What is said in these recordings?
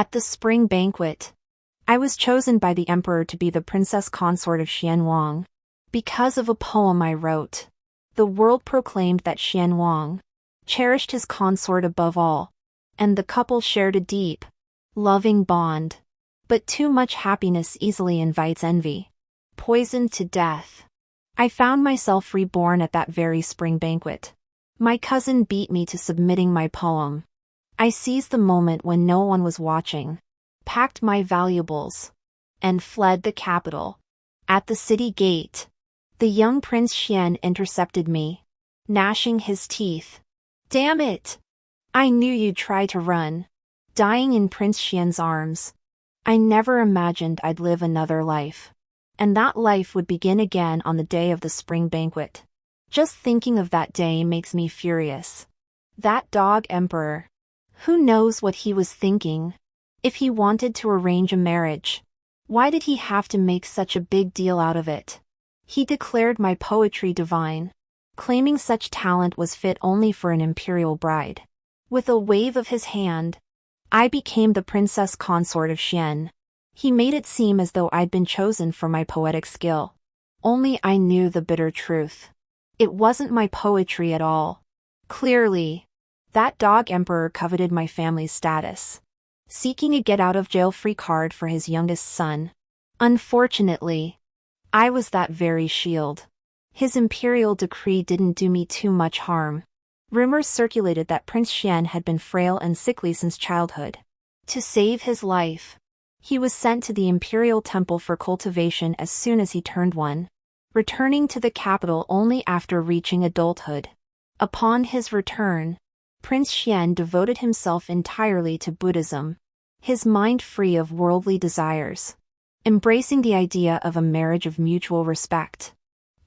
At the Spring Banquet, I was chosen by the emperor to be the princess consort of Xianwang. Because of a poem I wrote, the world proclaimed that Xianwang cherished his consort above all, and the couple shared a deep, loving bond. But too much happiness easily invites envy, poisoned to death. I found myself reborn at that very Spring Banquet. My cousin beat me to submitting my poem. I seized the moment when no one was watching, packed my valuables, and fled the capital. At the city gate, the young Prince Xian intercepted me, gnashing his teeth. "Damn it! I knew you'd try to run." Dying in Prince Xian's arms, I never imagined I'd live another life. And that life would begin again on the day of the Spring Banquet. Just thinking of that day makes me furious. That dog emperor. Who knows what he was thinking? If he wanted to arrange a marriage, why did he have to make such a big deal out of it? He declared my poetry divine, claiming such talent was fit only for an imperial bride. With a wave of his hand, I became the princess consort of Xian. He made it seem as though I'd been chosen for my poetic skill. Only I knew the bitter truth. It wasn't my poetry at all. Clearly, that dog emperor coveted my family's status, seeking a get-out-of-jail-free card for his youngest son. Unfortunately, I was that very shield. His imperial decree didn't do me too much harm. Rumors circulated that Prince Xian had been frail and sickly since childhood. To save his life, he was sent to the imperial temple for cultivation as soon as he turned one, returning to the capital only after reaching adulthood. Upon his return, Prince Xian devoted himself entirely to Buddhism, his mind free of worldly desires, embracing the idea of a marriage of mutual respect.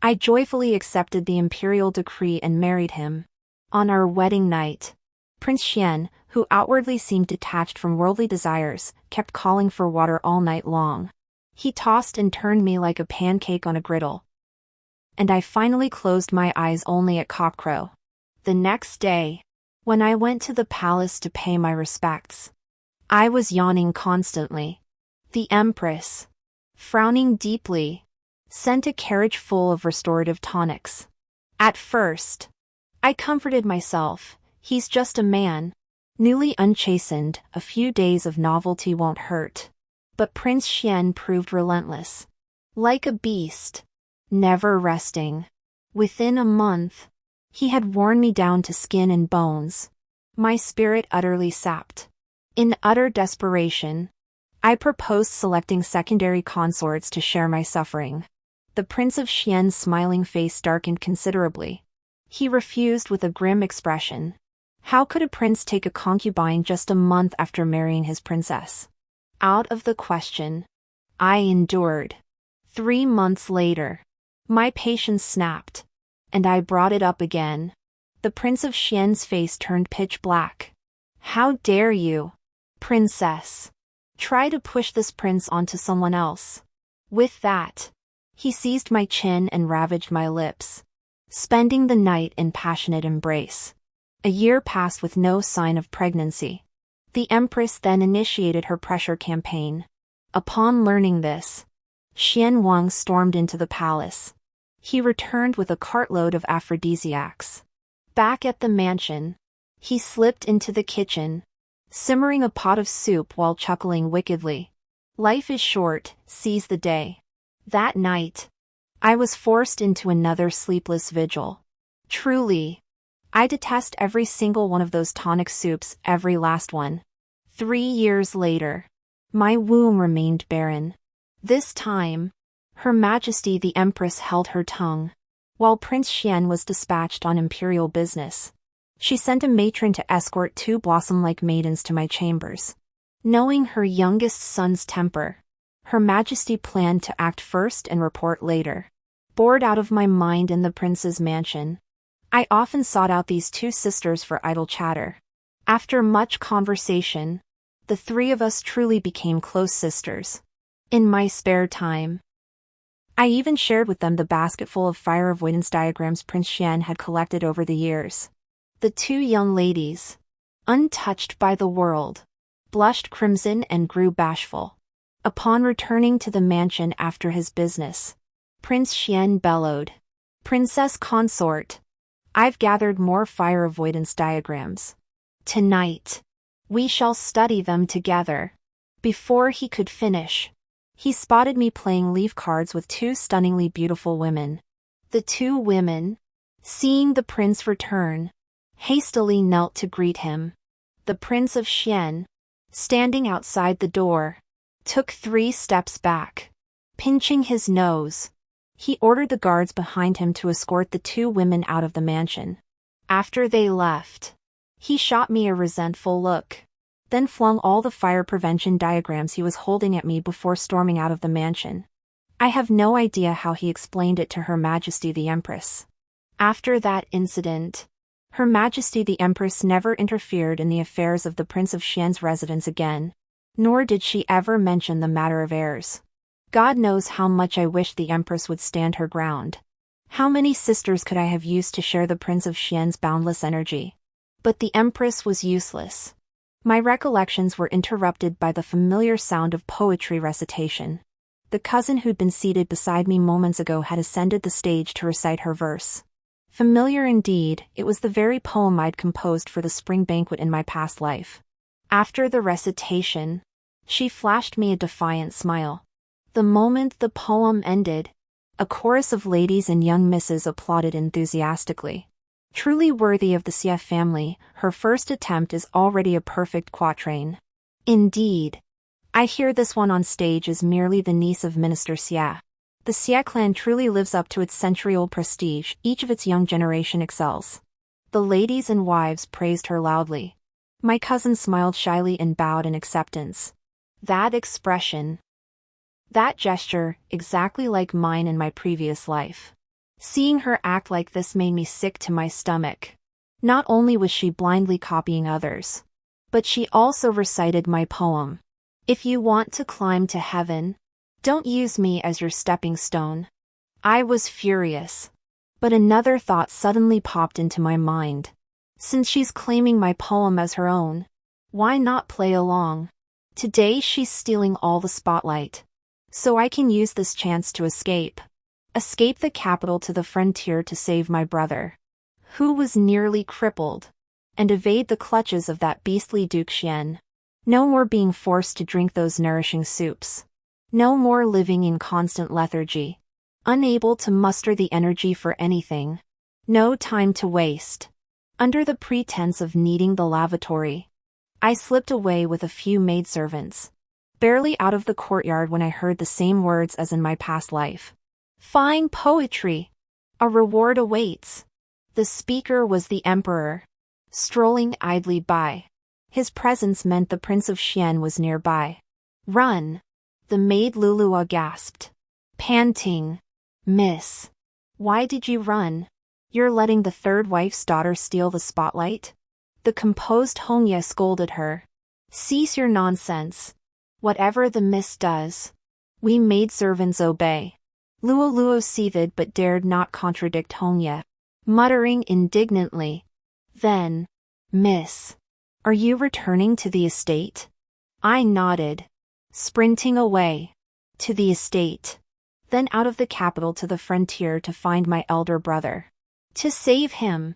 I joyfully accepted the imperial decree and married him. On our wedding night, Prince Xian, who outwardly seemed detached from worldly desires, kept calling for water all night long. He tossed and turned me like a pancake on a griddle. And I finally closed my eyes only at cockcrow. The next day, when I went to the palace to pay my respects, I was yawning constantly. The Empress, frowning deeply, sent a carriage full of restorative tonics. At first, I comforted myself. He's just a man, newly unchastened, a few days of novelty won't hurt. But Prince Xian proved relentless. Like a beast, never resting. Within a month, he had worn me down to skin and bones, my spirit utterly sapped. In utter desperation, I proposed selecting secondary consorts to share my suffering. The Prince of Xian's smiling face darkened considerably. He refused with a grim expression. How could a prince take a concubine just a month after marrying his princess? Out of the question. I endured. 3 months later, my patience snapped, and I brought it up again. The Prince of Xian's face turned pitch black. How dare you, princess, try to push this prince onto someone else? With that, he seized my chin and ravaged my lips, spending the night in passionate embrace. A year passed with no sign of pregnancy. The Empress then initiated her pressure campaign. Upon learning this, Xianwang stormed into the palace. He returned with a cartload of aphrodisiacs. Back at the mansion, he slipped into the kitchen, simmering a pot of soup while chuckling wickedly. Life is short, seize the day. That night, I was forced into another sleepless vigil. Truly, I detest every single one of those tonic soups, every last one. 3 years later, my womb remained barren. This time, Her Majesty the Empress held her tongue, while Prince Xian was dispatched on imperial business. She sent a matron to escort 2 blossom-like maidens to my chambers. Knowing her youngest son's temper, Her Majesty planned to act first and report later. Bored out of my mind in the prince's mansion, I often sought out these 2 sisters for idle chatter. After much conversation, the 3 of us truly became close sisters. In my spare time, I even shared with them the basketful of fire avoidance diagrams Prince Xian had collected over the years. The 2 young ladies, untouched by the world, blushed crimson and grew bashful. Upon returning to the mansion after his business, Prince Xian bellowed, "Princess consort, I've gathered more fire avoidance diagrams. Tonight, we shall study them together." Before he could finish, he spotted me playing leaf cards with two stunningly beautiful women. The two women, seeing the prince return, hastily knelt to greet him. The Prince of Xian, standing outside the door, took 3 steps back. Pinching his nose, he ordered the guards behind him to escort the two women out of the mansion. After they left, he shot me a resentful look, then flung all the fire prevention diagrams he was holding at me before storming out of the mansion. I have no idea how he explained it to Her Majesty the Empress. After that incident, Her Majesty the Empress never interfered in the affairs of the Prince of Xian's residence again, nor did she ever mention the matter of heirs. God knows how much I wished the Empress would stand her ground. How many sisters could I have used to share the Prince of Xian's boundless energy? But the Empress was useless. My recollections were interrupted by the familiar sound of poetry recitation. The cousin who'd been seated beside me moments ago had ascended the stage to recite her verse. Familiar indeed, it was the very poem I'd composed for the Spring Banquet in my past life. After the recitation, she flashed me a defiant smile. The moment the poem ended, a chorus of ladies and young misses applauded enthusiastically. Truly worthy of the Xie family, her first attempt is already a perfect quatrain. Indeed, I hear this one on stage is merely the niece of Minister Xie. The Xie clan truly lives up to its century-old prestige, each of its young generation excels. The ladies and wives praised her loudly. My cousin smiled shyly and bowed in acceptance. That expression, that gesture, exactly like mine in my previous life. Seeing her act like this made me sick to my stomach. Not only was she blindly copying others, but she also recited my poem. If you want to climb to heaven, don't use me as your stepping stone. I was furious. But another thought suddenly popped into my mind. Since she's claiming my poem as her own, why not play along? Today she's stealing all the spotlight. So I can use this chance to escape. Escape the capital to the frontier to save my brother, who was nearly crippled, and evade the clutches of that beastly Duke Xian. No more being forced to drink those nourishing soups. No more living in constant lethargy, unable to muster the energy for anything. No time to waste. Under the pretense of needing the lavatory, I slipped away with a few maidservants, barely out of the courtyard when I heard the same words as in my past life. Fine poetry! A reward awaits. The speaker was the emperor, strolling idly by. His presence meant the Prince of Xian was nearby. Run! The maid Lulua gasped, panting. Miss, why did you run? You're letting the third wife's daughter steal the spotlight? The composed Hongye scolded her. Cease your nonsense. Whatever the miss does, we maidservants obey. Luo seethed but dared not contradict Hongye, muttering indignantly. Then, Miss, are you returning to the estate? I nodded, sprinting away. To the estate. Then out of the capital to the frontier to find my elder brother. To save him.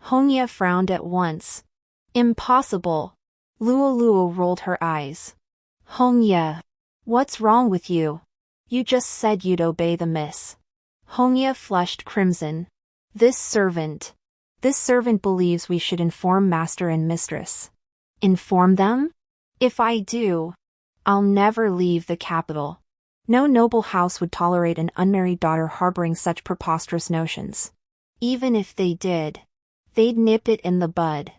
Hongye frowned at once. Impossible. Luo rolled her eyes. Hongye, what's wrong with you? You just said you'd obey the miss. Hongye flushed crimson. This servant believes we should inform master and mistress. Inform them? If I do, I'll never leave the capital. No noble house would tolerate an unmarried daughter harboring such preposterous notions. Even if they did, they'd nip it in the bud.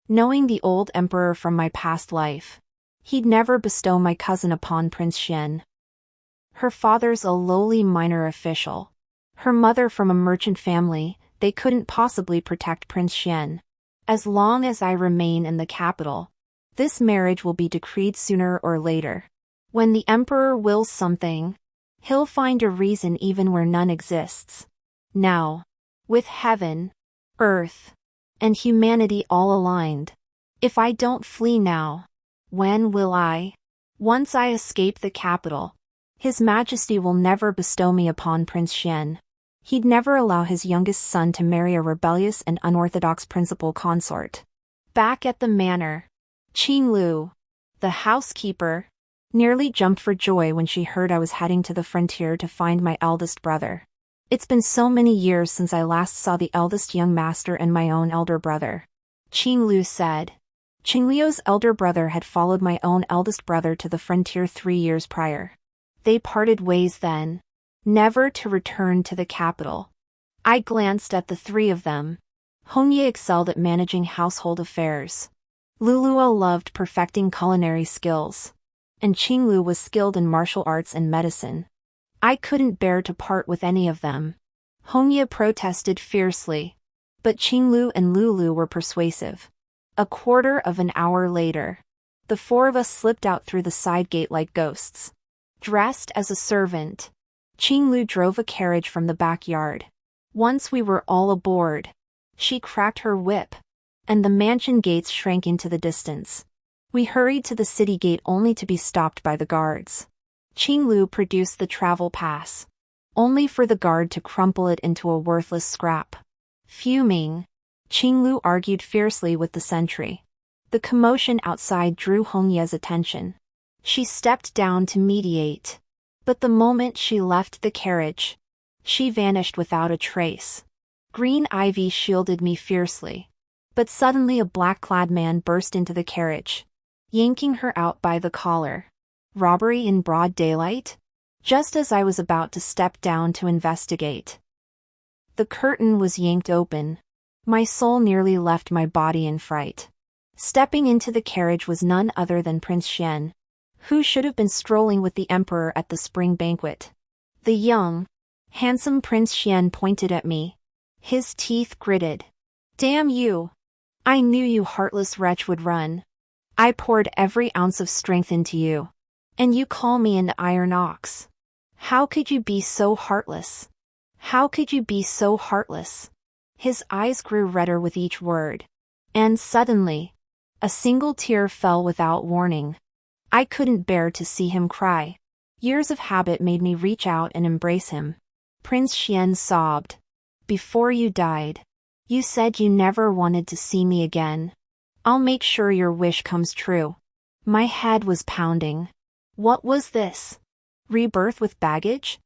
Knowing the old emperor from my past life, he'd never bestow my cousin upon Prince Xian. Her father's a lowly minor official. Her mother from a merchant family, they couldn't possibly protect Prince Xian. As long as I remain in the capital, this marriage will be decreed sooner or later. When the emperor wills something, he'll find a reason even where none exists. Now, with heaven, earth, and humanity all aligned, if I don't flee now, When will I? Once I escape the capital. His Majesty will never bestow me upon Prince Xian. He'd never allow his youngest son to marry a rebellious and unorthodox principal consort. Back at the manor, Qing Lu, the housekeeper, nearly jumped for joy when she heard I was heading to the frontier to find my eldest brother. It's been so many years since I last saw the eldest young master and my own elder brother, Qing Lu said. Qing Liu's elder brother had followed my own eldest brother to the frontier 3 years prior. They parted ways then, never to return to the capital. I glanced at the three of them. Hongye excelled at managing household affairs. Luluo loved perfecting culinary skills. And Qinglu was skilled in martial arts and medicine. I couldn't bear to part with any of them. Hongye protested fiercely. But Qinglu and Lulu were persuasive. A quarter of an hour later, the four of us slipped out through the side gate like ghosts. Dressed as a servant, Qinglu drove a carriage from the backyard. Once we were all aboard, she cracked her whip, and the mansion gates shrank into the distance. We hurried to the city gate only to be stopped by the guards. Qinglu produced the travel pass, only for the guard to crumple it into a worthless scrap. Fuming, Qinglu argued fiercely with the sentry. The commotion outside drew Hongye's attention. She stepped down to mediate. But the moment she left the carriage, she vanished without a trace. Green ivy shielded me fiercely. But suddenly a black-clad man burst into the carriage, yanking her out by the collar. Robbery in broad daylight? Just as I was about to step down to investigate, the curtain was yanked open. My soul nearly left my body in fright. Stepping into the carriage was none other than Prince Xian, who should have been strolling with the emperor at the Spring Banquet. The young, handsome Prince Xian pointed at me. His teeth gritted. "Damn you! I knew you heartless wretch would run. I poured every ounce of strength into you. And you call me an iron ox. How could you be so heartless? How could you be so heartless?" His eyes grew redder with each word. And suddenly, a single tear fell without warning. I couldn't bear to see him cry. Years of habit made me reach out and embrace him. Prince Xian sobbed. "Before you died, you said you never wanted to see me again. I'll make sure your wish comes true." My head was pounding. What was this? Rebirth with baggage?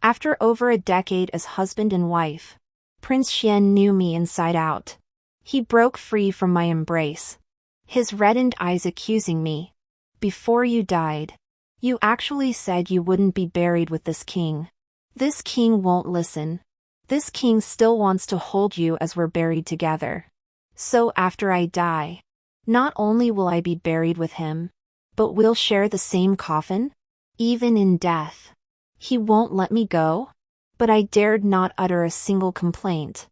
After over a decade as husband and wife, Prince Xian knew me inside out. He broke free from my embrace, his reddened eyes accusing me. "Before you died, you actually said you wouldn't be buried with this king. This king won't listen. This king still wants to hold you as we're buried together. So after I die, not only will I be buried with him, but we'll share the same coffin? Even in death. He won't let me go?" But I dared not utter a single complaint,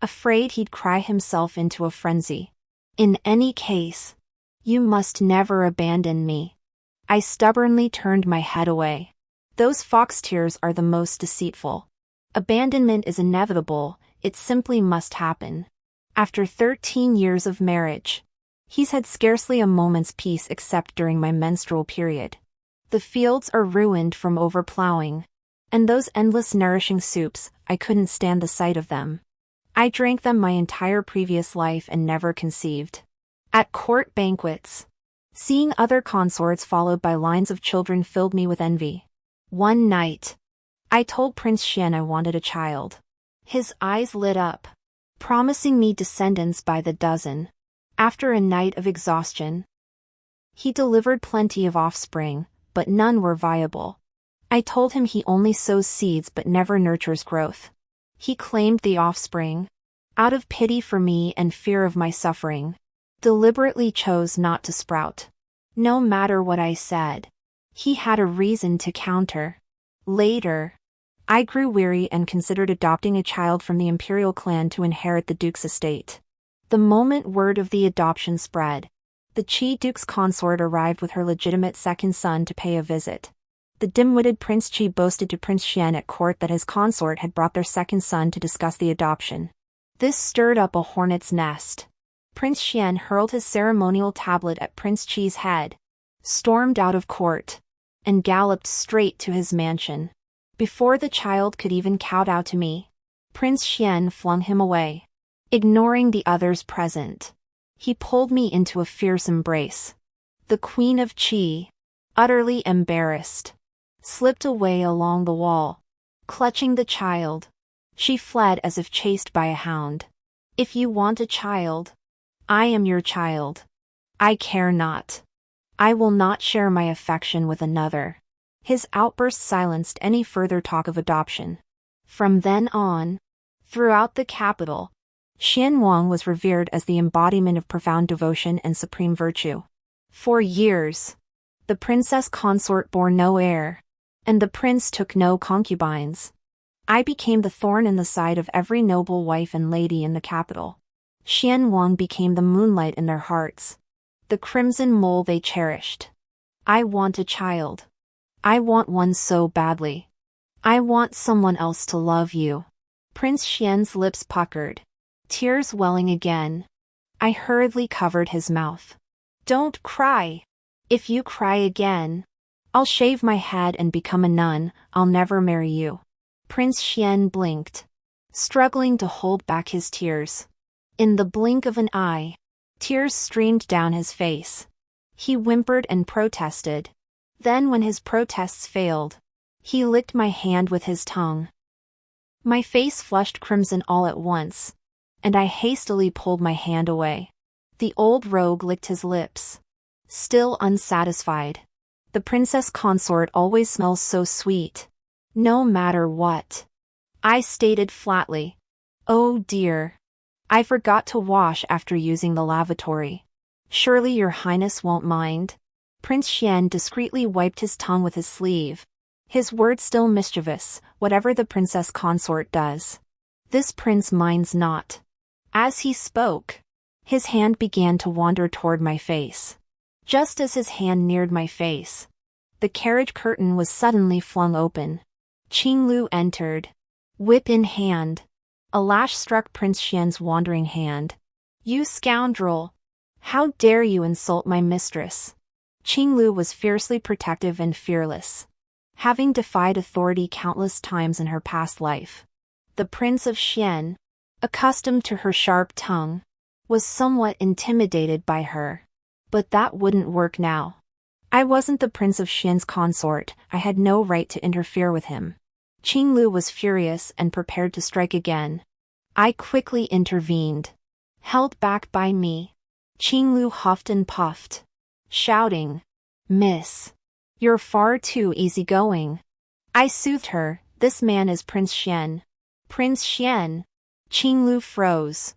afraid he'd cry himself into a frenzy. "In any case, you must never abandon me." I stubbornly turned my head away. Those fox tears are the most deceitful. Abandonment is inevitable, it simply must happen. After 13 years of marriage, he's had scarcely a moment's peace except during my menstrual period. The fields are ruined from overplowing. And those endless nourishing soups, I couldn't stand the sight of them. I drank them my entire previous life and never conceived. At court banquets, seeing other consorts followed by lines of children filled me with envy. One night, I told Prince Xian I wanted a child. His eyes lit up, promising me descendants by the dozen. After a night of exhaustion, he delivered plenty of offspring, but none were viable. I told him he only sows seeds but never nurtures growth. He claimed the offspring, out of pity for me and fear of my suffering, deliberately chose not to sprout. No matter what I said, he had a reason to counter. Later, I grew weary and considered adopting a child from the imperial clan to inherit the duke's estate. The moment word of the adoption spread, the Qi duke's consort arrived with her legitimate second son to pay a visit. The dim-witted Prince Qi boasted to Prince Xian at court that his consort had brought their second son to discuss the adoption. This stirred up a hornet's nest. Prince Xian hurled his ceremonial tablet at Prince Qi's head, stormed out of court, and galloped straight to his mansion. Before the child could even kowtow to me, Prince Xian flung him away. Ignoring the others present, he pulled me into a fierce embrace. The Queen of Qi, utterly embarrassed, slipped away along the wall. Clutching the child, she fled as if chased by a hound. If you want a child, I am your child. I care not. I will not share my affection with another. His outburst silenced any further talk of adoption. From then on, throughout the capital, Xianwang was revered as the embodiment of profound devotion and supreme virtue. For years, the princess consort bore no heir, and the prince took no concubines. I became the thorn in the side of every noble wife and lady in the capital. Xianwang became the moonlight in their hearts, the crimson mole they cherished. I want a child. I want one so badly. I want someone else to love you. Prince Xian's lips puckered, tears welling again. I hurriedly covered his mouth. Don't cry. If you cry again, I'll shave my head and become a nun. I'll never marry you. Prince Xian blinked, struggling to hold back his tears. In the blink of an eye, tears streamed down his face. He whimpered and protested. Then when his protests failed, he licked my hand with his tongue. My face flushed crimson all at once, and I hastily pulled my hand away. The old rogue licked his lips, still unsatisfied. The princess consort always smells so sweet, no matter what. I stated flatly. Oh dear. I forgot to wash after using the lavatory. Surely your highness won't mind? Prince Xian discreetly wiped his tongue with his sleeve. His words still mischievous, whatever the princess consort does. This prince minds not. As he spoke, his hand began to wander toward my face. Just as his hand neared my face, the carriage curtain was suddenly flung open. Qinglu entered, whip in hand. A lash struck Prince Xian's wandering hand. You scoundrel! How dare you insult my mistress? Qinglu was fiercely protective and fearless, having defied authority countless times in her past life. The Prince of Xian, accustomed to her sharp tongue, was somewhat intimidated by her. But that wouldn't work now. I wasn't the Prince of Xian's consort. I had no right to interfere with him. Qinglu was furious and prepared to strike again. I quickly intervened. Held back by me, Qinglu huffed and puffed, shouting, Miss, you're far too easygoing. I soothed her. This man is Prince Xian. Prince Xian. Qinglu froze,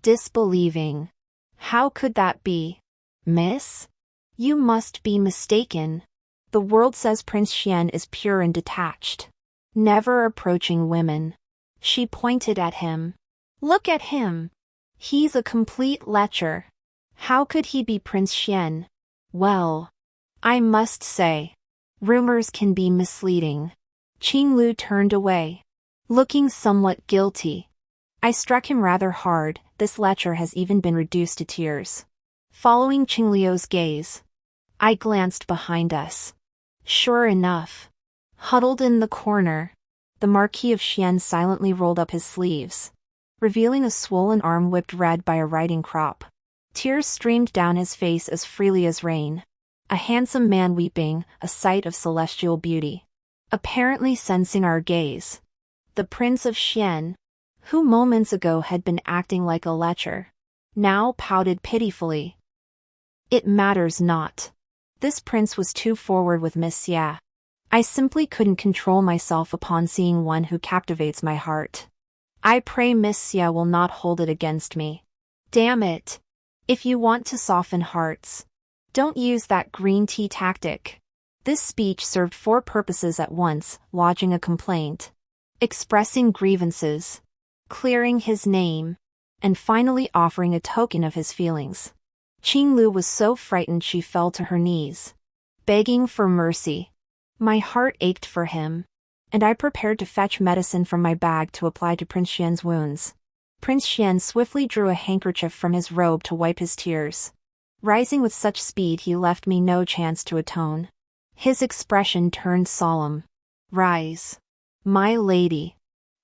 disbelieving. How could that be? Miss? You must be mistaken. The world says Prince Xian is pure and detached, never approaching women. She pointed at him. Look at him. He's a complete lecher. How could he be Prince Xian? Well, I must say, rumors can be misleading. Qinglu turned away, looking somewhat guilty. I struck him rather hard. This lecher has even been reduced to tears. Following Qingliu's gaze, I glanced behind us. Sure enough, huddled in the corner, the Marquis of Xian silently rolled up his sleeves, revealing a swollen arm whipped red by a riding crop. Tears streamed down his face as freely as rain. A handsome man weeping, a sight of celestial beauty. Apparently sensing our gaze, the Prince of Xian, who moments ago had been acting like a lecher, now pouted pitifully. It matters not. This prince was too forward with Miss Xia. I simply couldn't control myself upon seeing one who captivates my heart. I pray Miss Xia will not hold it against me. Damn it. If you want to soften hearts, don't use that green tea tactic. This speech served 4 purposes at once: lodging a complaint, expressing grievances, clearing his name, and finally offering a token of his feelings. Qinglu was so frightened she fell to her knees, begging for mercy. My heart ached for him, and I prepared to fetch medicine from my bag to apply to Prince Xian's wounds. Prince Xian swiftly drew a handkerchief from his robe to wipe his tears. Rising with such speed he left me no chance to atone. His expression turned solemn. Rise. My lady.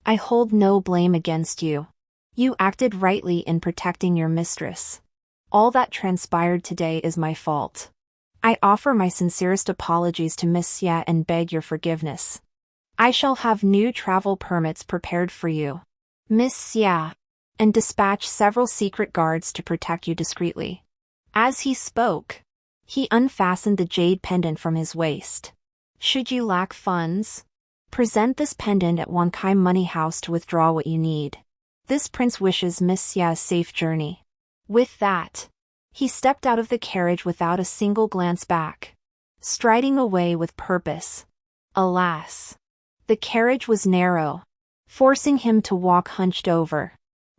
I hold no blame against you. You acted rightly in protecting your mistress. All that transpired today is my fault. I offer my sincerest apologies to Miss Xia and beg your forgiveness. I shall have new travel permits prepared for you, Miss Xia, and dispatch several secret guards to protect you discreetly. As he spoke, he unfastened the jade pendant from his waist. Should you lack funds, present this pendant at Wankai Money House to withdraw what you need. This prince wishes Miss Xia a safe journey. With that, he stepped out of the carriage without a single glance back, striding away with purpose. Alas! The carriage was narrow, forcing him to walk hunched over.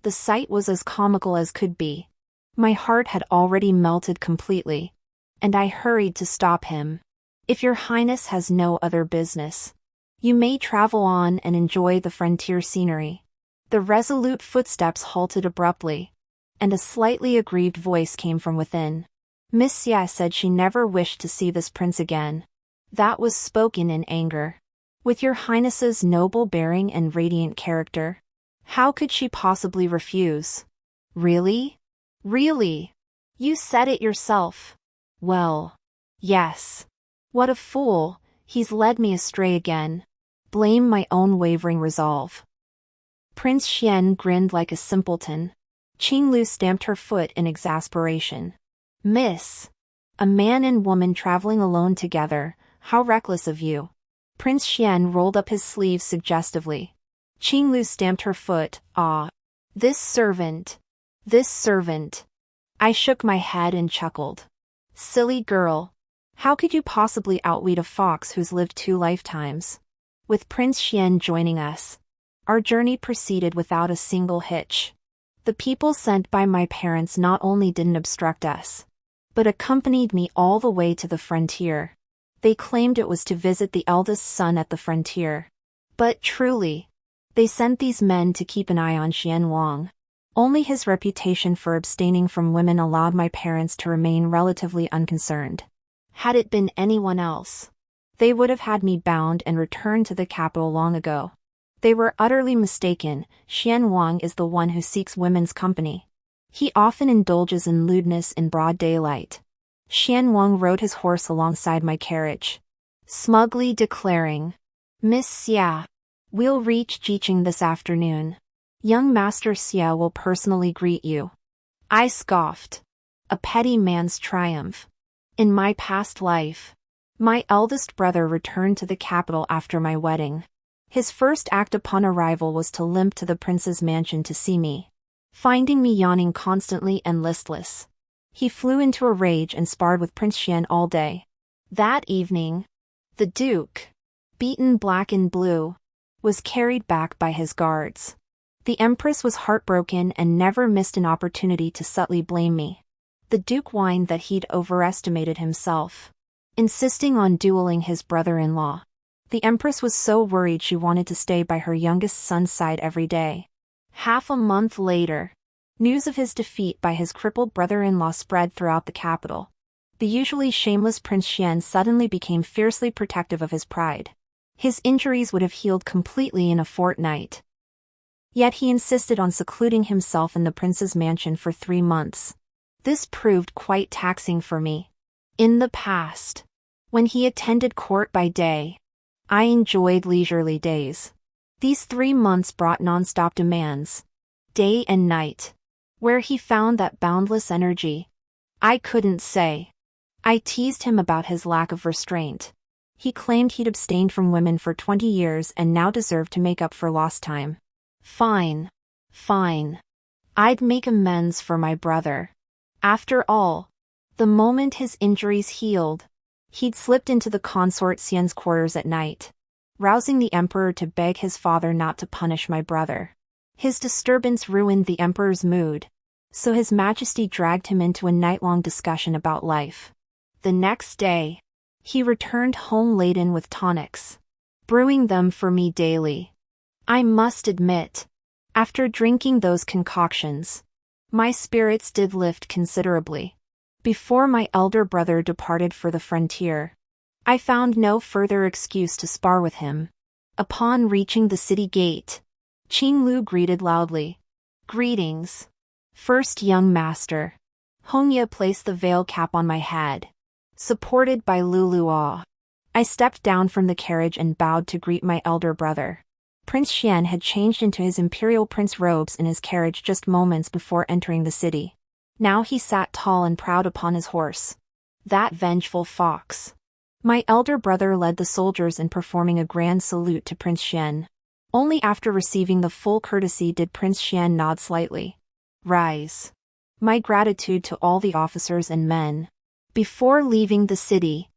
The sight was as comical as could be. My heart had already melted completely, and I hurried to stop him. If your highness has no other business, you may travel on and enjoy the frontier scenery. The resolute footsteps halted abruptly, and a slightly aggrieved voice came from within. Miss Xia said she never wished to see this prince again. That was spoken in anger. With your highness's noble bearing and radiant character, how could she possibly refuse? Really? Really? You said it yourself. Well, yes. What a fool, he's led me astray again. Blame my own wavering resolve. Prince Xian grinned like a simpleton. Qinglu stamped her foot in exasperation. Miss! A man and woman traveling alone together, how reckless of you. Prince Xian rolled up his sleeves suggestively. Qinglu stamped her foot. Ah! This servant! This servant! I shook my head and chuckled. Silly girl! How could you possibly outwit a fox who's lived 2 lifetimes? With Prince Xian joining us, our journey proceeded without a single hitch. The people sent by my parents not only didn't obstruct us, but accompanied me all the way to the frontier. They claimed it was to visit the eldest son at the frontier. But truly, they sent these men to keep an eye on Xian Wang. Only his reputation for abstaining from women allowed my parents to remain relatively unconcerned. Had it been anyone else, they would have had me bound and returned to the capital long ago. They were utterly mistaken. Xian Wang is the one who seeks women's company. He often indulges in lewdness in broad daylight. Xian Wang rode his horse alongside my carriage, smugly declaring, Miss Xia, we'll reach Jiqing this afternoon. Young Master Xia will personally greet you. I scoffed. A petty man's triumph. In my past life, my eldest brother returned to the capital after my wedding. His first act upon arrival was to limp to the prince's mansion to see me. Finding me yawning constantly and listless, he flew into a rage and sparred with Prince Xian all day. That evening, the Duke, beaten black and blue, was carried back by his guards. The Empress was heartbroken and never missed an opportunity to subtly blame me. The Duke whined that he'd overestimated himself, insisting on dueling his brother-in-law. The Empress was so worried she wanted to stay by her youngest son's side every day. Half a month later, news of his defeat by his crippled brother-in-law spread throughout the capital. The usually shameless Prince Xian suddenly became fiercely protective of his pride. His injuries would have healed completely in a fortnight. Yet he insisted on secluding himself in the prince's mansion for 3 months. This proved quite taxing for me. In the past, when he attended court by day, I enjoyed leisurely days. These 3 months brought non-stop demands, day and night. Where he found that boundless energy, I couldn't say. I teased him about his lack of restraint. He claimed he'd abstained from women for 20 years and now deserved to make up for lost time. Fine. Fine. I'd make amends for my brother. After all, the moment his injuries healed, he'd slipped into the consort Xian's quarters at night, rousing the emperor to beg his father not to punish my brother. His disturbance ruined the emperor's mood, so His Majesty dragged him into a night-long discussion about life. The next day, he returned home laden with tonics, brewing them for me daily. I must admit, after drinking those concoctions, my spirits did lift considerably. Before my elder brother departed for the frontier, I found no further excuse to spar with him. Upon reaching the city gate, Qinglu greeted loudly. Greetings. First young master. Hongya placed the veil cap on my head. Supported by Luluo, I stepped down from the carriage and bowed to greet my elder brother. Prince Xian had changed into his imperial prince robes in his carriage just moments before entering the city. Now he sat tall and proud upon his horse. That vengeful fox. My elder brother led the soldiers in performing a grand salute to Prince Xian. Only after receiving the full courtesy did Prince Xian nod slightly. Rise. My gratitude to all the officers and men. Before leaving the city,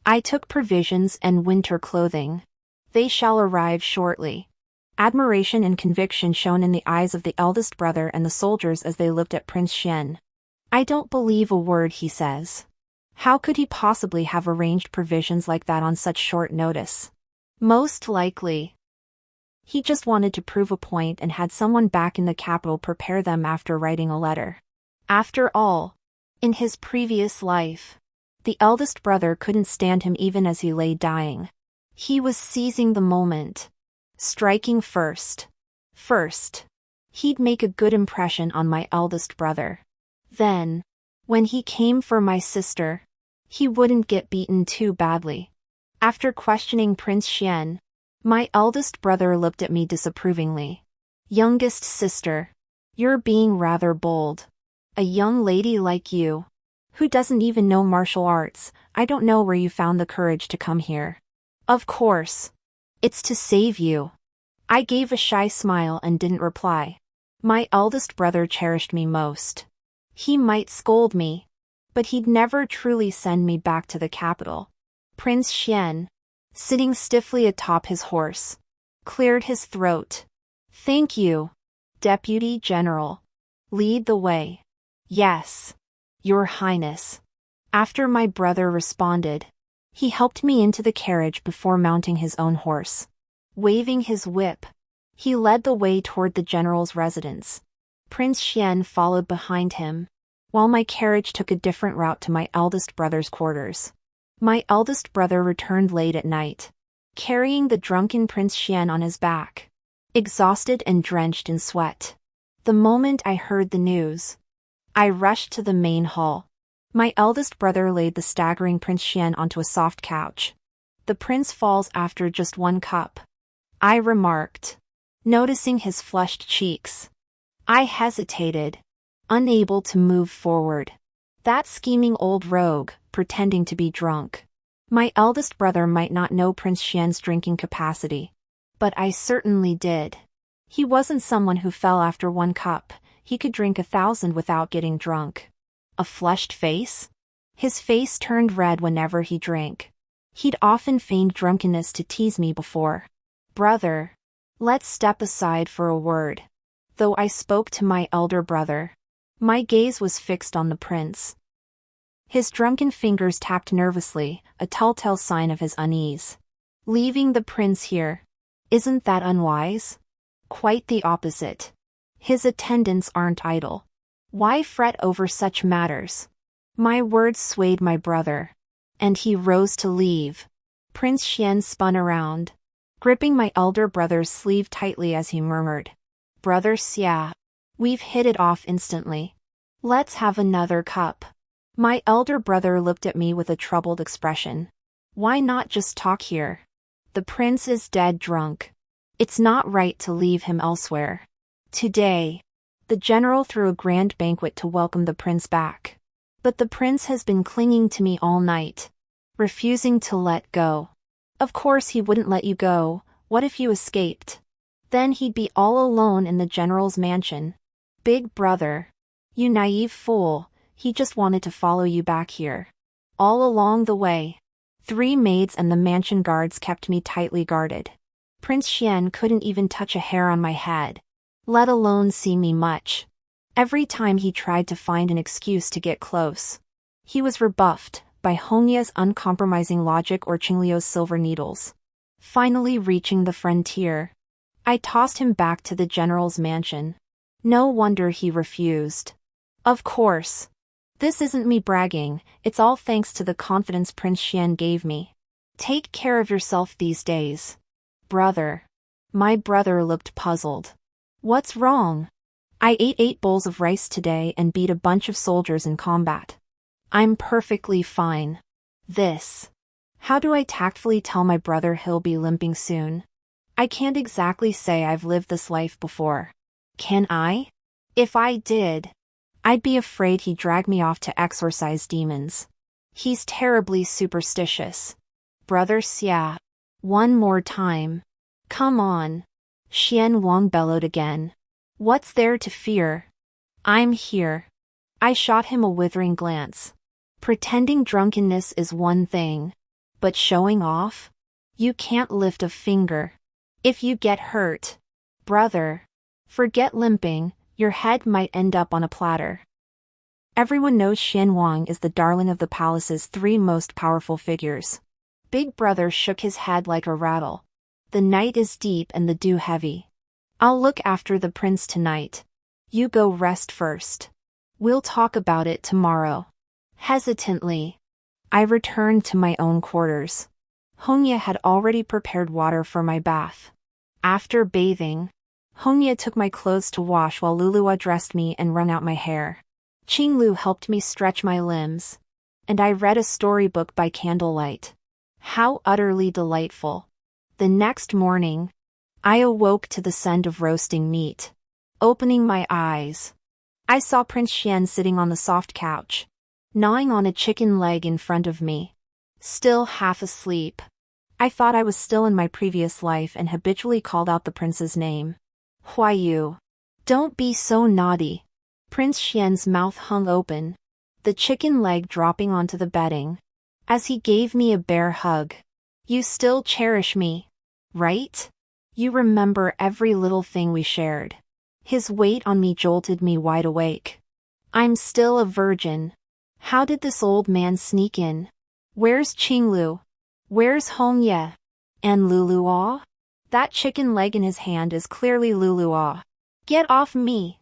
I took provisions and winter clothing. They shall arrive shortly. Admiration and conviction shone in the eyes of the eldest brother and the soldiers as they looked at Prince Xian. I don't believe a word he says. How could he possibly have arranged provisions like that on such short notice? Most likely, he just wanted to prove a point and had someone back in the capital prepare them after writing a letter. After all, in his previous life, the eldest brother couldn't stand him even as he lay dying. He was seizing the moment. Striking first. He'd make a good impression on my eldest brother. Then, when he came for my sister, he wouldn't get beaten too badly. After questioning Prince Xian, my eldest brother looked at me disapprovingly. Youngest sister, you're being rather bold. A young lady like you, who doesn't even know martial arts, I don't know where you found the courage to come here. Of course, it's to save you. I gave a shy smile and didn't reply. My eldest brother cherished me most. He might scold me, but he'd never truly send me back to the capital. Prince Xian, sitting stiffly atop his horse, cleared his throat. Thank you, Deputy General. Lead the way. Yes, Your Highness. After my brother responded, he helped me into the carriage before mounting his own horse. Waving his whip, he led the way toward the general's residence. Prince Xian followed behind him, while my carriage took a different route to my eldest brother's quarters. My eldest brother returned late at night, carrying the drunken Prince Xian on his back, exhausted and drenched in sweat. The moment I heard the news, I rushed to the main hall. My eldest brother laid the staggering Prince Xian onto a soft couch. The prince falls after just one cup, I remarked, noticing his flushed cheeks. I hesitated, unable to move forward. That scheming old rogue, pretending to be drunk. My eldest brother might not know Prince Xian's drinking capacity, but I certainly did. He wasn't someone who fell after one cup, he could drink 1,000 without getting drunk. A flushed face? His face turned red whenever he drank. He'd often feigned drunkenness to tease me before. Brother, let's step aside for a word. Though I spoke to my elder brother, my gaze was fixed on the prince. His drunken fingers tapped nervously, a telltale sign of his unease. Leaving the prince here, isn't that unwise? Quite the opposite. His attendants aren't idle. Why fret over such matters? My words swayed my brother, and he rose to leave. Prince Xian spun around, gripping my elder brother's sleeve tightly as he murmured, Brother Xia, we've hit it off instantly. Let's have another cup. My elder brother looked at me with a troubled expression. Why not just talk here? The prince is dead drunk. It's not right to leave him elsewhere. Today, the general threw a grand banquet to welcome the prince back. But the prince has been clinging to me all night, refusing to let go. Of course he wouldn't let you go. What if you escaped? Then he'd be all alone in the general's mansion. Big brother, you naive fool, he just wanted to follow you back here. All along the way, 3 maids and the mansion guards kept me tightly guarded. Prince Xian couldn't even touch a hair on my head, let alone see me much. Every time he tried to find an excuse to get close, he was rebuffed by Hongya's uncompromising logic or Qingliu's silver needles. Finally reaching the frontier, I tossed him back to the general's mansion. No wonder he refused. Of course. This isn't me bragging, it's all thanks to the confidence Prince Xian gave me. Take care of yourself these days. Brother. My brother looked puzzled. What's wrong? I ate 8 bowls of rice today and beat a bunch of soldiers in combat. I'm perfectly fine. This. How do I tactfully tell my brother he'll be limping soon? I can't exactly say I've lived this life before. Can I? If I did, I'd be afraid he'd drag me off to exorcise demons. He's terribly superstitious. Brother Xia. One more time. Come on. Xian Wang bellowed again. What's there to fear? I'm here. I shot him a withering glance. Pretending drunkenness is one thing. But showing off? You can't lift a finger. If you get hurt. Brother. Forget limping, your head might end up on a platter. Everyone knows Xian Wang is the darling of the palace's 3 most powerful figures. Big Brother shook his head like a rattle. The night is deep and the dew heavy. I'll look after the prince tonight. You go rest first. We'll talk about it tomorrow. Hesitantly, I returned to my own quarters. Hongye had already prepared water for my bath. After bathing, Hongye took my clothes to wash while Lulua dressed me and wrung out my hair. Qinglu helped me stretch my limbs. And I read a storybook by candlelight. How utterly delightful. The next morning, I awoke to the scent of roasting meat. Opening my eyes, I saw Prince Xian sitting on the soft couch, gnawing on a chicken leg in front of me. Still half asleep. I thought I was still in my previous life and habitually called out the prince's name. Huayu. Don't be so naughty. Prince Xian's mouth hung open, the chicken leg dropping onto the bedding. As he gave me a bear hug. You still cherish me, right? You remember every little thing we shared. His weight on me jolted me wide awake. I'm still a virgin. How did this old man sneak in? Where's Qinglu? Where's Hongye? And Lulua? That chicken leg in his hand is clearly Lulua. Get off me!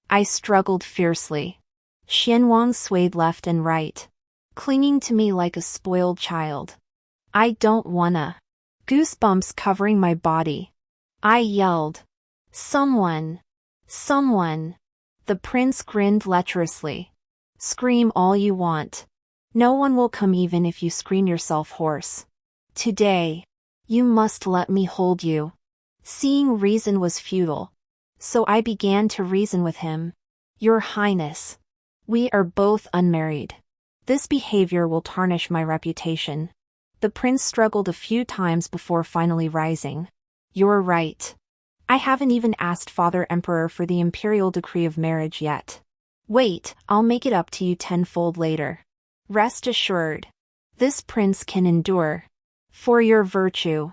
I struggled fiercely. Xian Wang swayed left and right, clinging to me like a spoiled child. I don't wanna. Goosebumps covering my body. I yelled. Someone! Someone! The prince grinned lecherously. Scream all you want. No one will come even if you scream yourself hoarse. Today, you must let me hold you. Seeing reason was futile. So I began to reason with him. Your Highness. We are both unmarried. This behavior will tarnish my reputation. The prince struggled a few times before finally rising. You're right. I haven't even asked Father Emperor for the imperial decree of marriage yet. Wait, I'll make it up to you tenfold later. Rest assured. This prince can endure. For your virtue.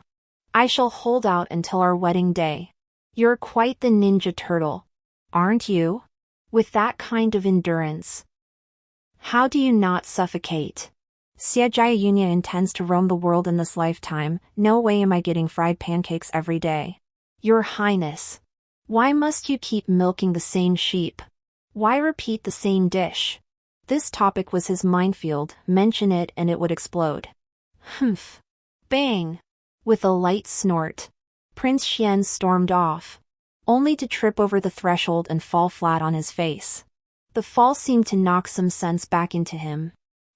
I shall hold out until our wedding day. You're quite the ninja turtle. Aren't you? With that kind of endurance. How do you not suffocate? Xie Jiayunya intends to roam the world in this lifetime. No way am I getting fried pancakes every day. Your Highness. Why must you keep milking the same sheep? Why repeat the same dish? This topic was his minefield. Mention it and it would explode. Humph. Bang. With a light snort, Prince Xian stormed off, only to trip over the threshold and fall flat on his face. The fall seemed to knock some sense back into him.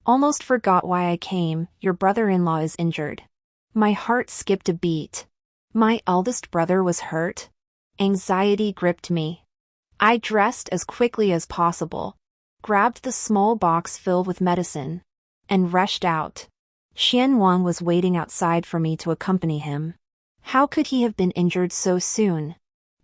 Almost forgot why I came. Your brother-in-law is injured. My heart skipped a beat. My eldest brother was hurt? Anxiety gripped me. I dressed as quickly as possible, grabbed the small box filled with medicine, and rushed out. Xian Wang was waiting outside for me to accompany him. How could he have been injured so soon?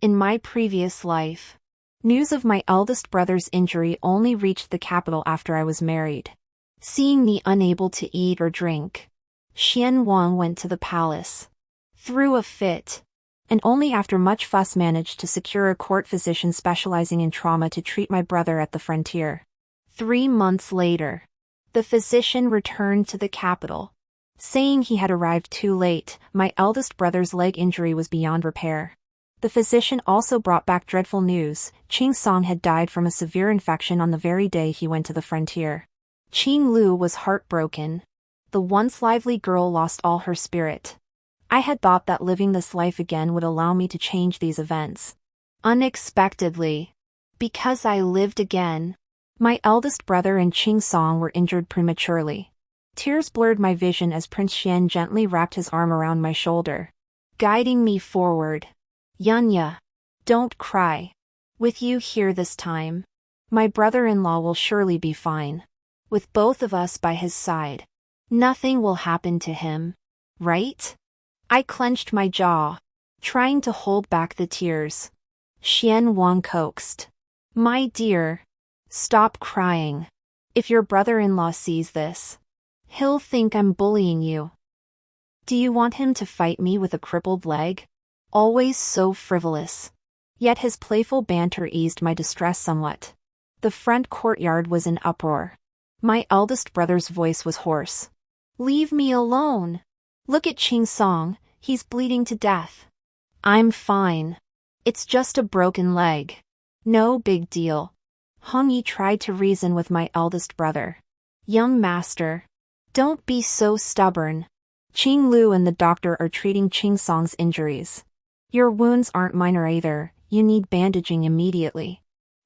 In my previous life, news of my eldest brother's injury only reached the capital after I was married. Seeing me unable to eat or drink, Xian Wang went to the palace, threw a fit, and only after much fuss managed to secure a court physician specializing in trauma to treat my brother at the frontier. 3 months later, the physician returned to the capital, saying he had arrived too late. My eldest brother's leg injury was beyond repair. The physician also brought back dreadful news. Ching Song had died from a severe infection on the very day he went to the frontier. Qing Lu was heartbroken. The once lively girl lost all her spirit. I had thought that living this life again would allow me to change these events. Unexpectedly. Because I lived again. My eldest brother and Qing Song were injured prematurely. Tears blurred my vision as Prince Xian gently wrapped his arm around my shoulder, guiding me forward. Yunya, don't cry. With you here this time, my brother-in-law will surely be fine. With both of us by his side, nothing will happen to him, right? I clenched my jaw, trying to hold back the tears. Xian Wang coaxed. My dear, stop crying. If your brother-in-law sees this, he'll think I'm bullying you. Do you want him to fight me with a crippled leg? Always so frivolous. Yet his playful banter eased my distress somewhat. The front courtyard was in uproar. My eldest brother's voice was hoarse. Leave me alone. Look at Qing Song, he's bleeding to death. I'm fine. It's just a broken leg. No big deal. Hong Yi tried to reason with my eldest brother. Young master, don't be so stubborn. Qing Lu and the doctor are treating Qing Song's injuries. Your wounds aren't minor either, you need bandaging immediately.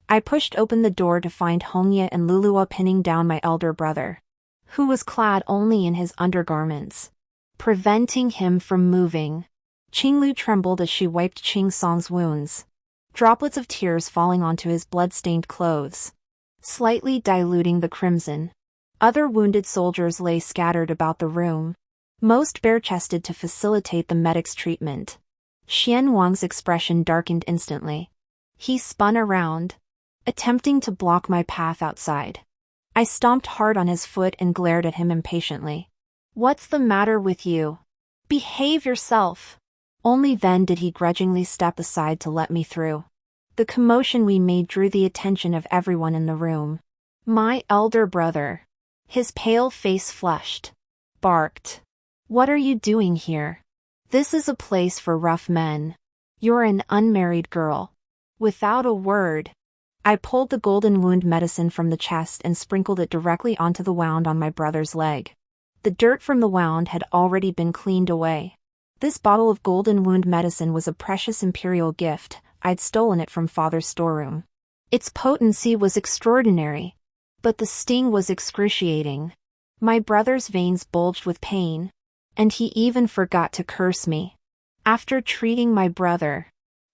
I pushed open the door to find Hongye and Lulua pinning down my elder brother, who was clad only in his undergarments, preventing him from moving. Qing Lu trembled as she wiped Qing Song's wounds, droplets of tears falling onto his blood-stained clothes, slightly diluting the crimson. Other wounded soldiers lay scattered about the room, most bare-chested to facilitate the medic's treatment. Xian Wang's expression darkened instantly. He spun around, attempting to block my path outside. I stomped hard on his foot and glared at him impatiently. What's the matter with you? Behave yourself. Only then did he grudgingly step aside to let me through. The commotion we made drew the attention of everyone in the room. My elder brother, his pale face flushed, barked. What are you doing here? This is a place for rough men. You're an unmarried girl. Without a word, I pulled the golden wound medicine from the chest and sprinkled it directly onto the wound on my brother's leg. The dirt from the wound had already been cleaned away. This bottle of golden wound medicine was a precious imperial gift. I'd stolen it from father's storeroom. Its potency was extraordinary, but the sting was excruciating. My brother's veins bulged with pain, and he even forgot to curse me. After treating my brother,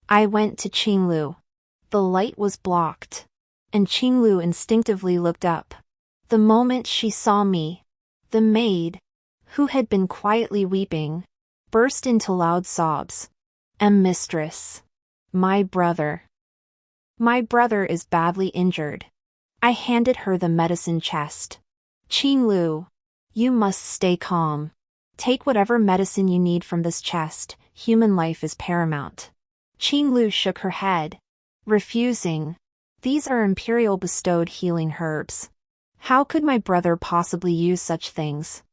I went to Qing Lu. The light was blocked, and Qing Lu instinctively looked up. The moment she saw me, the maid, who had been quietly weeping, burst into loud sobs. Mistress. My brother. My brother is badly injured. I handed her the medicine chest. Qing Lu, you must stay calm. Take whatever medicine you need from this chest, human life is paramount. Qing Lu shook her head, refusing. These are imperial bestowed healing herbs. How could my brother possibly use such things?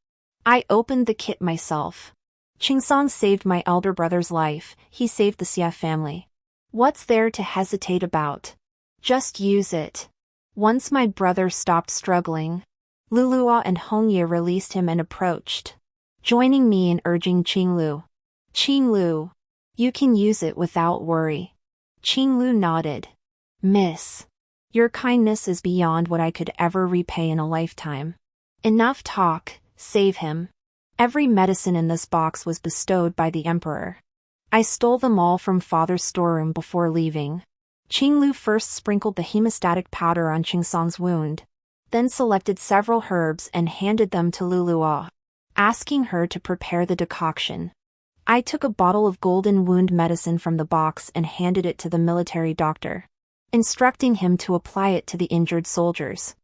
I opened the kit myself. Qing Song saved my elder brother's life, he saved the Xia family. What's there to hesitate about? Just use it. Once my brother stopped struggling, Lulua and Hongye released him and approached, joining me in urging Qing Lu. Qing Lu, you can use it without worry. Qing Lu nodded. Miss, your kindness is beyond what I could ever repay in a lifetime. Enough talk, save him. Every medicine in this box was bestowed by the emperor. I stole them all from father's storeroom before leaving. Qing Lu first sprinkled the hemostatic powder on Qing Song's wound, then selected several herbs and handed them to Lulua, asking her to prepare the decoction. I took a bottle of golden wound medicine from the box and handed it to the military doctor, instructing him to apply it to the injured soldiers.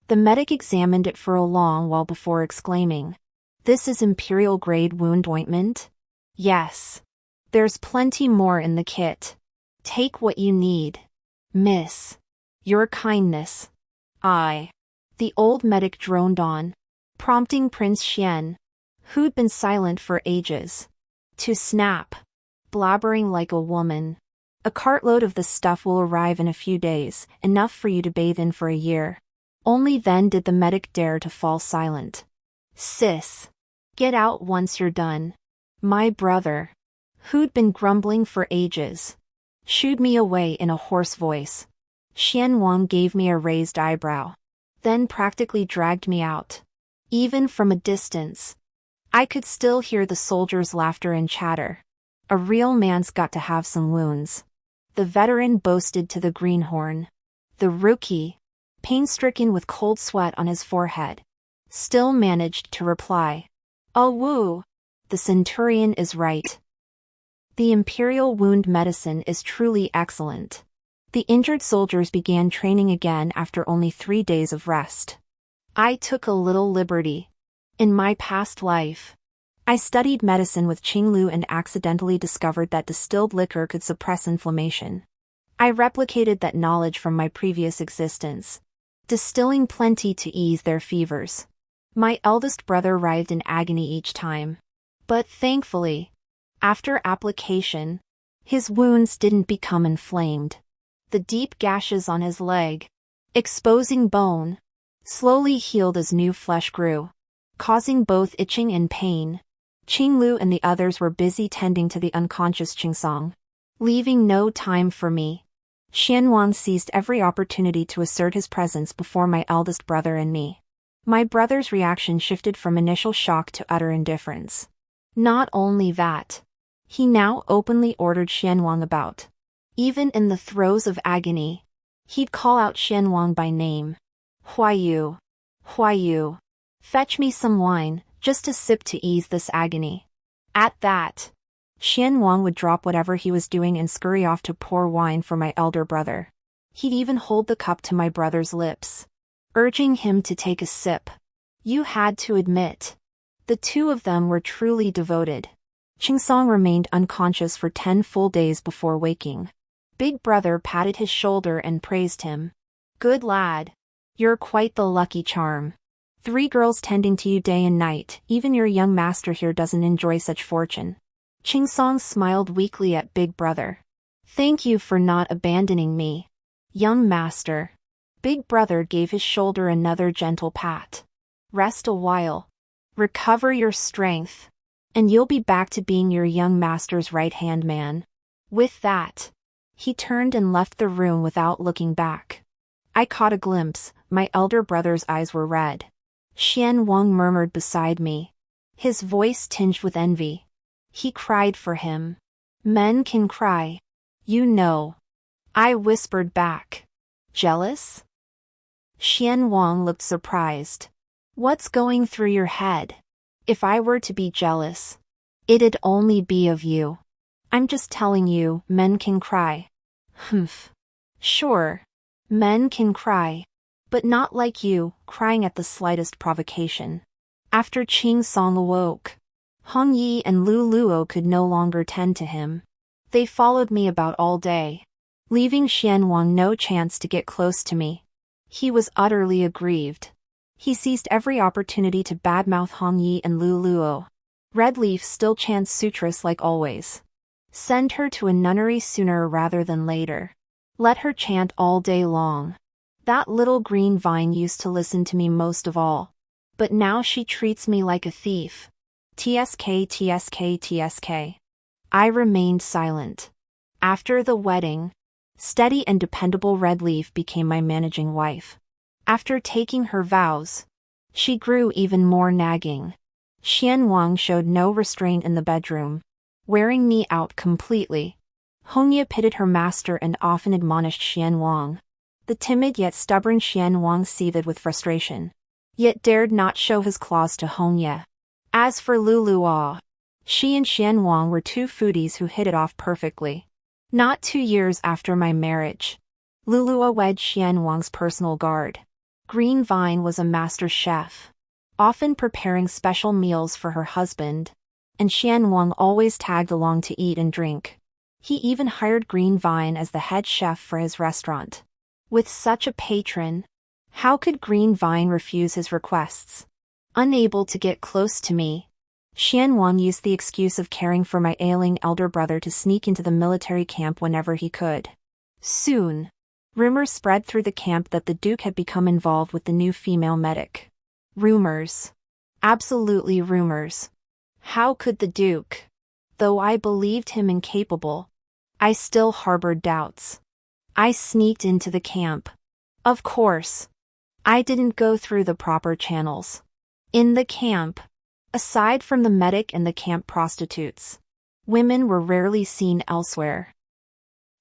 The medic examined it for a long while before exclaiming, "This is imperial-grade wound ointment?" "Yes. There's plenty more in the kit. Take what you need. Miss. Your kindness." The old medic droned on, prompting Prince Xian, who'd been silent for ages, to snap, blabbering like a woman. A cartload of this stuff will arrive in a few days, enough for you to bathe in for a year. Only then did the medic dare to fall silent. Sis. Get out once you're done. My brother, who'd been grumbling for ages, shooed me away in a hoarse voice. Xianwang gave me a raised eyebrow, then practically dragged me out. Even from a distance, I could still hear the soldiers' laughter and chatter. A real man's got to have some wounds, the veteran boasted to the greenhorn. The rookie, pain-stricken with cold sweat on his forehead, still managed to reply, "Oh woo, the centurion is right. The imperial wound medicine is truly excellent." The injured soldiers began training again after only 3 days of rest. I took a little liberty. In my past life, I studied medicine with Qinglu and accidentally discovered that distilled liquor could suppress inflammation. I replicated that knowledge from my previous existence, distilling plenty to ease their fevers. My eldest brother writhed in agony each time. But thankfully, after application, his wounds didn't become inflamed. The deep gashes on his leg, exposing bone, slowly healed as new flesh grew, causing both itching and pain. Qinglu and the others were busy tending to the unconscious Qingsong, leaving no time for me. Xianwang seized every opportunity to assert his presence before my eldest brother and me. My brother's reaction shifted from initial shock to utter indifference. Not only that, he now openly ordered Xianwang about. Even in the throes of agony, he'd call out Xianwang by name. Huayu, Huayu, fetch me some wine, just a sip to ease this agony. At that, Xianwang would drop whatever he was doing and scurry off to pour wine for my elder brother. He'd even hold the cup to my brother's lips, urging him to take a sip. You had to admit, the two of them were truly devoted. Qingsong remained unconscious for 10 full days before waking. Big brother patted his shoulder and praised him. Good lad. You're quite the lucky charm. 3 girls tending to you day and night, even your young master here doesn't enjoy such fortune. Qingsong smiled weakly at Big brother. Thank you for not abandoning me, young master. Big brother gave his shoulder another gentle pat. Rest a while. Recover your strength, and you'll be back to being your young master's right-hand man. With that, he turned and left the room without looking back. I caught a glimpse, my elder brother's eyes were red. Xianwang murmured beside me, his voice tinged with envy. He cried for him. Men can cry, you know. I whispered back. Jealous? Xianwang looked surprised. What's going through your head? If I were to be jealous, it'd only be of you. I'm just telling you, men can cry. Humph. Sure, men can cry, but not like you, crying at the slightest provocation. After Qingsong awoke, Hong Yi and Lu Luo could no longer tend to him. They followed me about all day, leaving Xianwang no chance to get close to me. He was utterly aggrieved. He seized every opportunity to badmouth Hong Yi and Lu Luo. Redleaf still chants sutras like always. Send her to a nunnery sooner rather than later. Let her chant all day long. That little green vine used to listen to me most of all, but now she treats me like a thief. TSK TSK TSK. I remained silent. After the wedding, steady and dependable Redleaf became my managing wife. After taking her vows, she grew even more nagging. Xianwang showed no restraint in the bedroom, wearing me out completely. Hongya pitied her master and often admonished Xianwang. The timid yet stubborn Xianwang seethed with frustration, yet dared not show his claws to Hongya. As for Luluo, she and Xianwang were 2 foodies who hit it off perfectly. Not 2 years after my marriage, Luluo wed Xianwang's personal guard. Green Vine was a master chef, often preparing special meals for her husband, and Xianwang always tagged along to eat and drink. He even hired Green Vine as the head chef for his restaurant. With such a patron, how could Green Vine refuse his requests? Unable to get close to me, Xian Wang used the excuse of caring for my ailing elder brother to sneak into the military camp whenever he could. Soon, rumors spread through the camp that the Duke had become involved with the new female medic. Rumors. Absolutely rumors. How could the Duke? Though I believed him incapable, I still harbored doubts. I sneaked into the camp. Of course, I didn't go through the proper channels. In the camp, aside from the medic and the camp prostitutes, women were rarely seen elsewhere.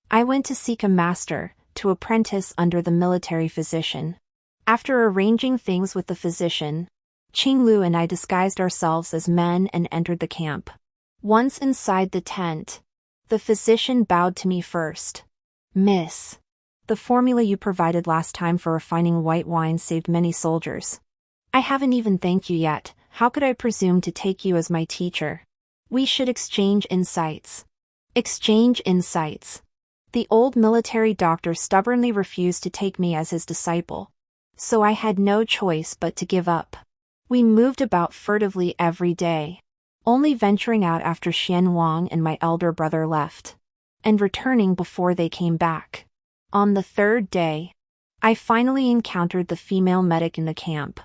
I went to seek a master, to apprentice under the military physician. After arranging things with the physician, Qinglu and I disguised ourselves as men and entered the camp. Once inside the tent, the physician bowed to me first. Miss, the formula you provided last time for refining white wine saved many soldiers. I haven't even thanked you yet. How could I presume to take you as my teacher? We should exchange insights. Exchange insights. The old military doctor stubbornly refused to take me as his disciple, so I had no choice but to give up. We moved about furtively every day, only venturing out after Xian Wang and my elder brother left, and returning before they came back. On the third day, I finally encountered the female medic in the camp.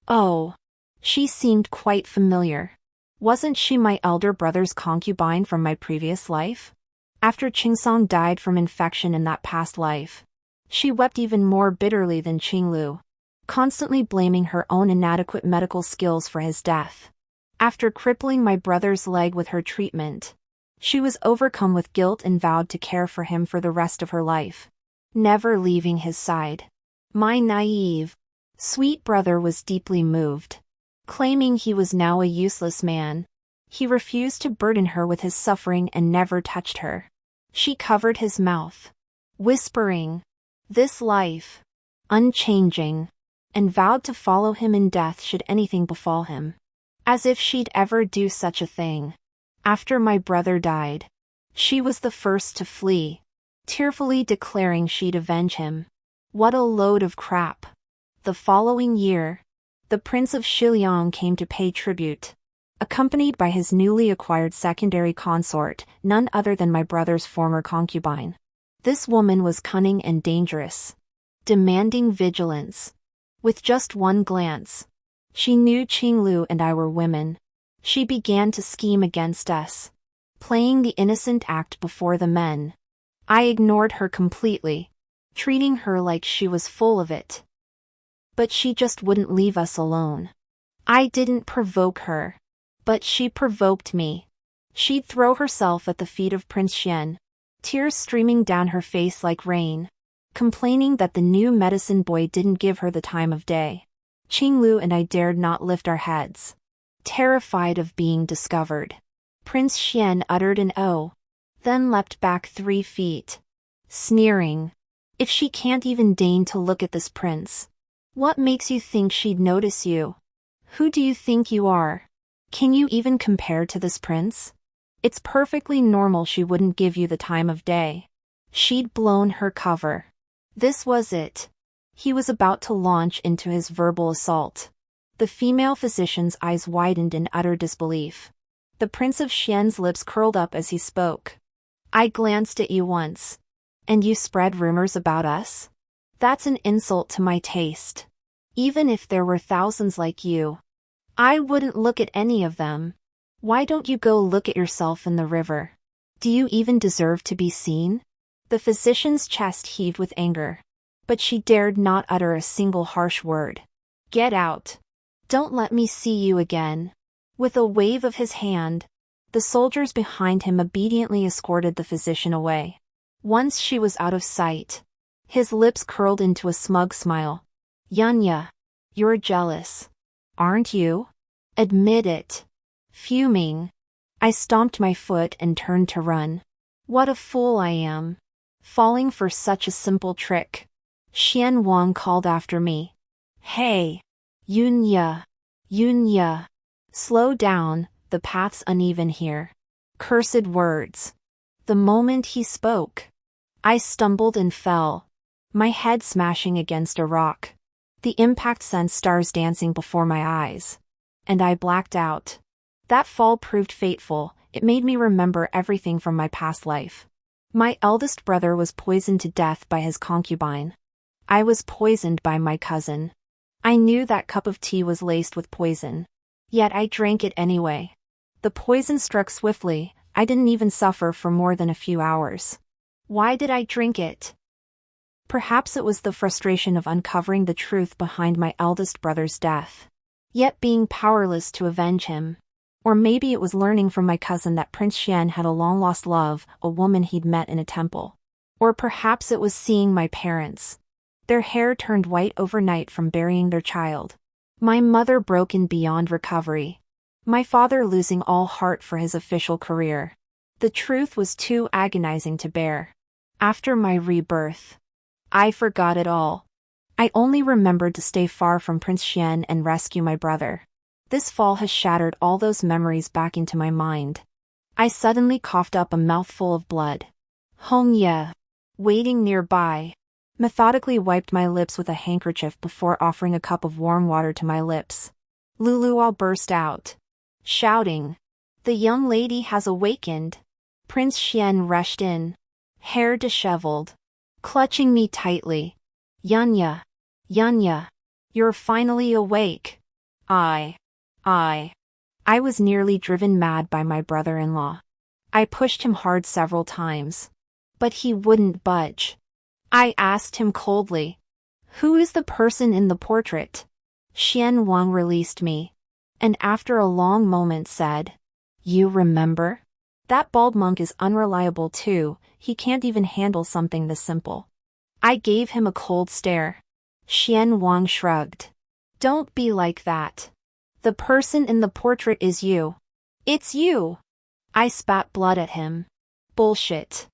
Oh, she seemed quite familiar. Wasn't she my elder brother's concubine from my previous life? After Qingsong died from infection in that past life, she wept even more bitterly than Qinglu, constantly blaming her own inadequate medical skills for his death. After crippling my brother's leg with her treatment, she was overcome with guilt and vowed to care for him for the rest of her life, never leaving his side. My naive, sweet brother was deeply moved. Claiming he was now a useless man, he refused to burden her with his suffering and never touched her. She covered his mouth, whispering, "This life, unchanging," and vowed to follow him in death should anything befall him. As if she'd ever do such a thing. After my brother died, she was the first to flee, tearfully declaring she'd avenge him. What a load of crap. The following year, the Prince of Shiliang came to pay tribute, accompanied by his newly acquired secondary consort, none other than my brother's former concubine. This woman was cunning and dangerous, demanding vigilance. With just one glance, she knew Qinglu and I were women. She began to scheme against us, playing the innocent act before the men. I ignored her completely, treating her like she was full of it. But she just wouldn't leave us alone. I didn't provoke her, but she provoked me. She'd throw herself at the feet of Prince Xian, tears streaming down her face like rain, complaining that the new medicine boy didn't give her the time of day. Qinglu and I dared not lift our heads, terrified of being discovered. Prince Xian uttered an "oh," then leapt back 3 feet, sneering. If she can't even deign to look at this prince, what makes you think she'd notice you? Who do you think you are? Can you even compare to this prince? It's perfectly normal she wouldn't give you the time of day. She'd blown her cover. This was it. He was about to launch into his verbal assault. The female physician's eyes widened in utter disbelief. The Prince of Xian's lips curled up as he spoke. I glanced at you once, and you spread rumors about us? That's an insult to my taste. Even if there were thousands like you, I wouldn't look at any of them. Why don't you go look at yourself in the river? Do you even deserve to be seen? The physician's chest heaved with anger, but she dared not utter a single harsh word. Get out. Don't let me see you again. With a wave of his hand, the soldiers behind him obediently escorted the physician away. Once she was out of sight, his lips curled into a smug smile. Yunya, you're jealous, aren't you? Admit it. Fuming, I stomped my foot and turned to run. What a fool I am, falling for such a simple trick. Xian Wang called after me. Hey, Yunya, Yunya, slow down, the path's uneven here. Cursed words. The moment he spoke, I stumbled and fell, my head smashing against a rock. The impact sent stars dancing before my eyes, and I blacked out. That fall proved fateful. It made me remember everything from my past life. My eldest brother was poisoned to death by his concubine. I was poisoned by my cousin. I knew that cup of tea was laced with poison. Yet I drank it anyway. The poison struck swiftly. I didn't even suffer for more than a few hours. Why did I drink it? Perhaps it was the frustration of uncovering the truth behind my eldest brother's death, yet being powerless to avenge him. Or maybe it was learning from my cousin that Prince Xian had a long-lost love, a woman he'd met in a temple. Or perhaps it was seeing my parents. Their hair turned white overnight from burying their child. My mother broken beyond recovery. My father losing all heart for his official career. The truth was too agonizing to bear. After my rebirth, I forgot it all. I only remembered to stay far from Prince Xian and rescue my brother. This fall has shattered all those memories back into my mind. I suddenly coughed up a mouthful of blood. Hong Ye, waiting nearby, methodically wiped my lips with a handkerchief before offering a cup of warm water to my lips. Luluo burst out, shouting, "The young lady has awakened." Prince Xian rushed in, hair disheveled, clutching me tightly. Yunya, Yunya, you're finally awake. I was nearly driven mad by my brother-in-law. I pushed him hard several times, but he wouldn't budge. I asked him coldly, "Who is the person in the portrait?" Xian Wang released me, and after a long moment said, "You remember? That bald monk is unreliable too, he can't even handle something this simple." I gave him a cold stare. Xian Wang shrugged. "Don't be like that. The person in the portrait is you. It's you." I spat blood at him. "Bullshit.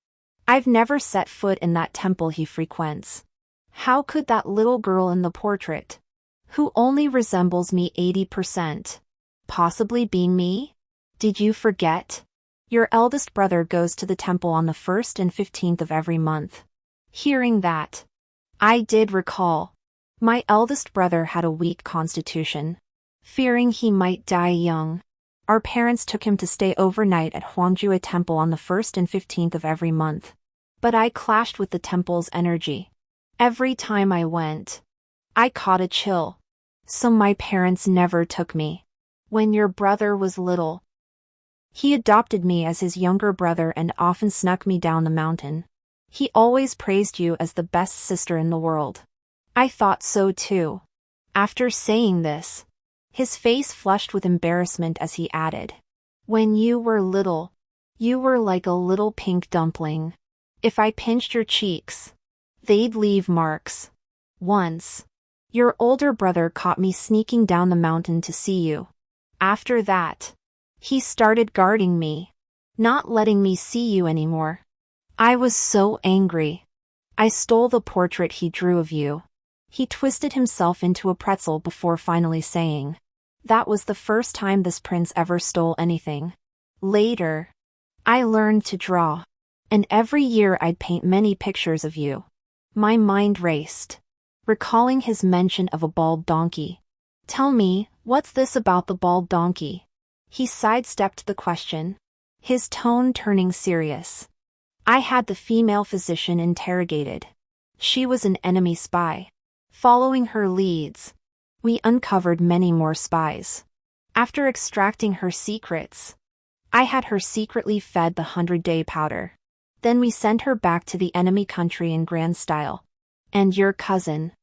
I've never set foot in that temple he frequents. How could that little girl in the portrait, who only resembles me 80%, possibly be me? Did you forget? Your eldest brother goes to the temple on the 1st and 15th of every month." Hearing that, I did recall. My eldest brother had a weak constitution. Fearing he might die young, our parents took him to stay overnight at Huangjue Temple on the 1st and 15th of every month. But I clashed with the temple's energy. Every time I went, I caught a chill. So my parents never took me. When your brother was little, he adopted me as his younger brother and often snuck me down the mountain. He always praised you as the best sister in the world. I thought so too. After saying this, his face flushed with embarrassment as he added, "When you were little, you were like a little pink dumpling. If I pinched your cheeks, they'd leave marks. Once, your older brother caught me sneaking down the mountain to see you. After that, he started guarding me, not letting me see you anymore. I was so angry. I stole the portrait he drew of you." He twisted himself into a pretzel before finally saying, "That was the first time this prince ever stole anything. Later, I learned to draw, and every year I'd paint many pictures of you." My mind raced, recalling his mention of a bald donkey. "Tell me, what's this about the bald donkey?" He sidestepped the question, his tone turning serious. I had the female physician interrogated. She was an enemy spy. Following her leads, we uncovered many more spies. After extracting her secrets, I had her secretly fed the 100-day powder. Then we sent her back to the enemy country in grand style. And your cousin."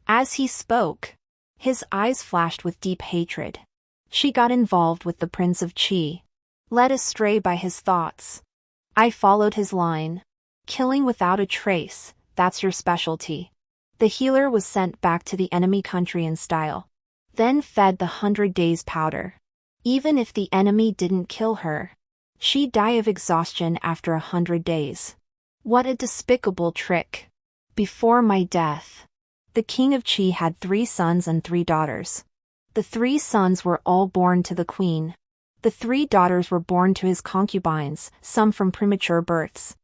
As he spoke, his eyes flashed with deep hatred. "She got involved with the Prince of Qi, led astray by his thoughts." I followed his line. "Killing without a trace, that's your specialty." The healer was sent back to the enemy country in style, then fed the 100 days powder. Even if the enemy didn't kill her, she'd die of exhaustion after 100 days. What a despicable trick. Before my death, the king of Qi had 3 sons and 3 daughters. The 3 sons were all born to the queen. The 3 daughters were born to his concubines, some from premature births,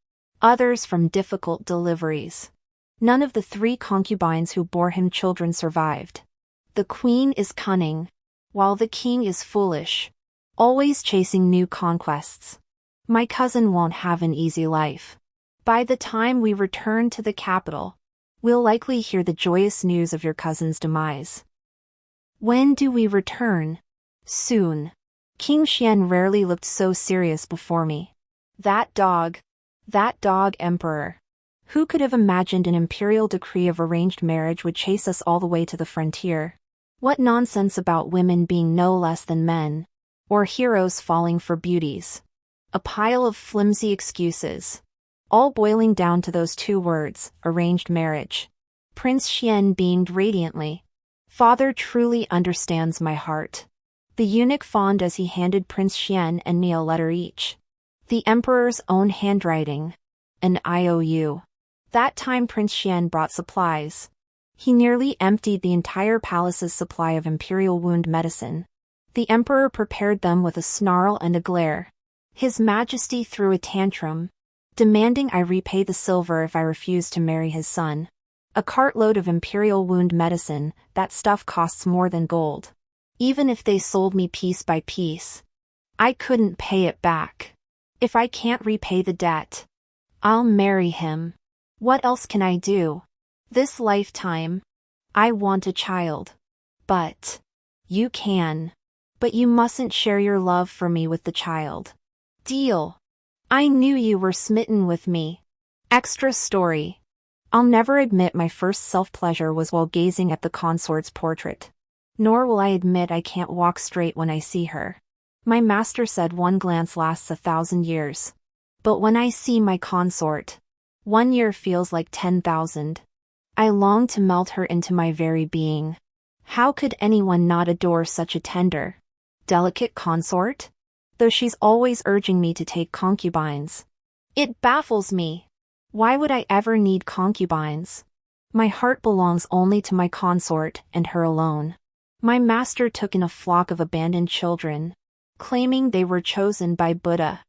others from difficult deliveries. None of the 3 concubines who bore him children survived. The queen is cunning, while the king is foolish. always chasing new conquests. My cousin won't have an easy life. By the time we return to the capital, we'll likely hear the joyous news of your cousin's demise. When do we return? Soon. King Xian rarely looked so serious before me. That dog emperor. Who could have imagined an imperial decree of arranged marriage would chase us all the way to the frontier? What nonsense about women being no less than men, or heroes falling for beauties. A pile of flimsy excuses. All boiling down to those two words, arranged marriage. Prince Xian beamed radiantly. Father truly understands my heart. The eunuch fawned as he handed Prince Xian and me a letter each. The emperor's own handwriting. An IOU. That time Prince Xian brought supplies. He nearly emptied the entire palace's supply of imperial wound medicine. The emperor prepared them with a snarl and a glare. His Majesty threw a tantrum, demanding I repay the silver if I refused to marry his son. A cartload of imperial wound medicine, that stuff costs more than gold. Even if they sold me piece by piece, I couldn't pay it back. If I can't repay the debt, I'll marry him. What else can I do? This lifetime, I want a child. But you can. But you mustn't share your love for me with the child. Deal. I knew you were smitten with me. Extra story. I'll never admit my first self-pleasure was while gazing at the consort's portrait. Nor will I admit I can't walk straight when I see her. My master said one glance lasts 1,000 years. But when I see my consort, 1 year feels like 10,000. I long to melt her into my very being. How could anyone not adore such a tender, delicate consort? Though she's always urging me to take concubines. It baffles me. Why would I ever need concubines? My heart belongs only to my consort and her alone. My master took in a flock of abandoned children, claiming they were chosen by Buddha.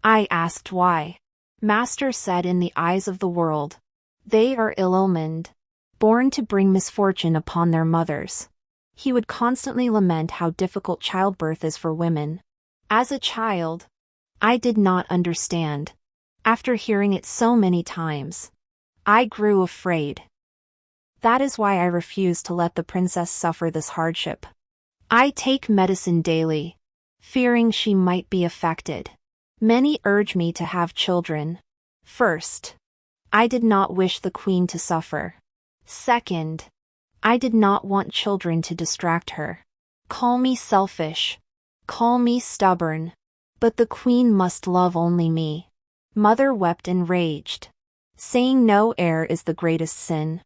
I asked why. Master said in the eyes of the world, they are ill-omened, born to bring misfortune upon their mothers. He would constantly lament how difficult childbirth is for women. As a child, I did not understand. After hearing it so many times, I grew afraid. That is why I refuse to let the princess suffer this hardship. I take medicine daily, fearing she might be affected. Many urge me to have children. First, I did not wish the queen to suffer. Second, I did not want children to distract her. Call me selfish. Call me stubborn. But the queen must love only me. Mother wept and raged, saying no heir is the greatest sin.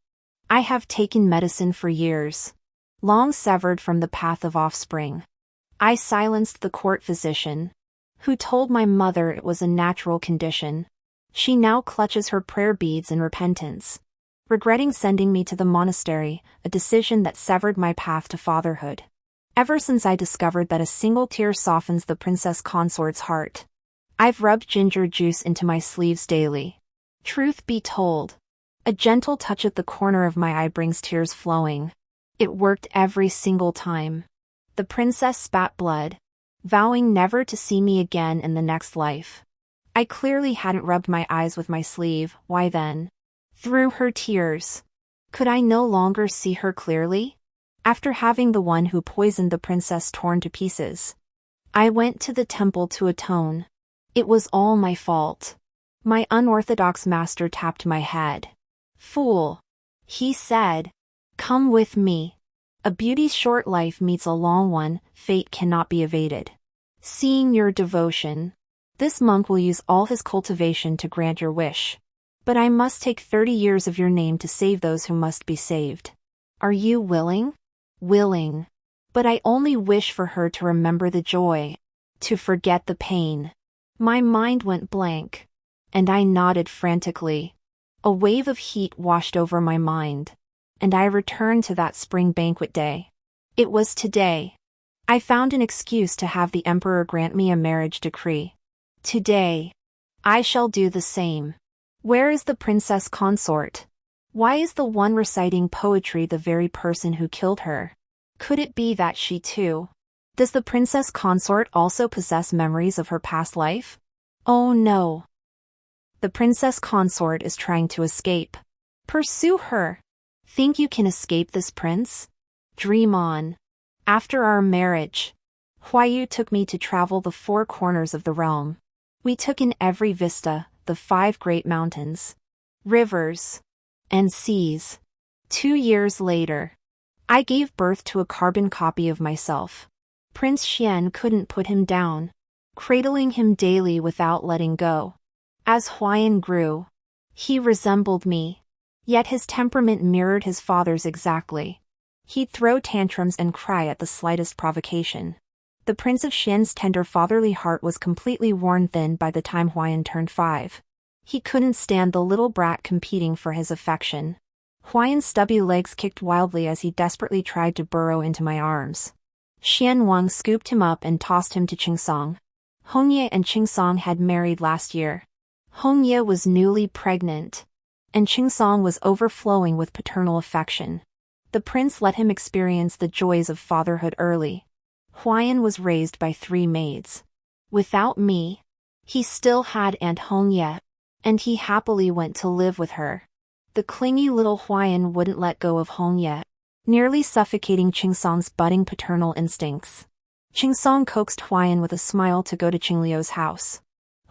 I have taken medicine for years, long severed from the path of offspring. I silenced the court physician, who told my mother it was a natural condition. She now clutches her prayer beads in repentance, regretting sending me to the monastery, a decision that severed my path to fatherhood. Ever since I discovered that a single tear softens the princess consort's heart, I've rubbed ginger juice into my sleeves daily. Truth be told, a gentle touch at the corner of my eye brings tears flowing. It worked every single time. The princess spat blood, vowing never to see me again in the next life. I clearly hadn't rubbed my eyes with my sleeve. Why then? Through her tears, could I no longer see her clearly? After having the one who poisoned the princess torn to pieces, I went to the temple to atone. It was all my fault. My unorthodox master tapped my head. Fool, he said. Come with me. A beauty's short life meets a long one, fate cannot be evaded. Seeing your devotion, this monk will use all his cultivation to grant your wish. But I must take 30 years of your name to save those who must be saved. Are you willing? Willing. But I only wish for her to remember the joy, to forget the pain. My mind went blank, and I nodded frantically. A wave of heat washed over my mind, and I returned to that spring banquet day. It was today. I found an excuse to have the emperor grant me a marriage decree. Today, I shall do the same. Where is the princess consort? Why is the one reciting poetry the very person who killed her? Could it be that she too Does the princess consort also possess memories of her past life? Oh no. The princess consort is trying to escape. Pursue her. Think you can escape this prince? Dream on. After our marriage, Huayu took me to travel the four corners of the realm. We took in every vista, the 5 great mountains, rivers, and seas. 2 years later, I gave birth to a carbon copy of myself. Prince Xian couldn't put him down, cradling him daily without letting go. As Huayan grew, he resembled me, yet his temperament mirrored his father's exactly. He'd throw tantrums and cry at the slightest provocation. The Prince of Xian's tender fatherly heart was completely worn thin by the time Huayan turned 5. He couldn't stand the little brat competing for his affection. Huayan's stubby legs kicked wildly as he desperately tried to burrow into my arms. Xian Wang scooped him up and tossed him to Qingsong. Hongye and Qingsong had married last year. Hongye was newly pregnant, and Qingsong was overflowing with paternal affection. The prince let him experience the joys of fatherhood early. Huayan was raised by 3 maids. Without me, he still had Aunt Hongye, and he happily went to live with her. The clingy little Huayan wouldn't let go of Hongye, nearly suffocating Qingsong's budding paternal instincts. Qingsong coaxed Huayan with a smile to go to Qingliu's house.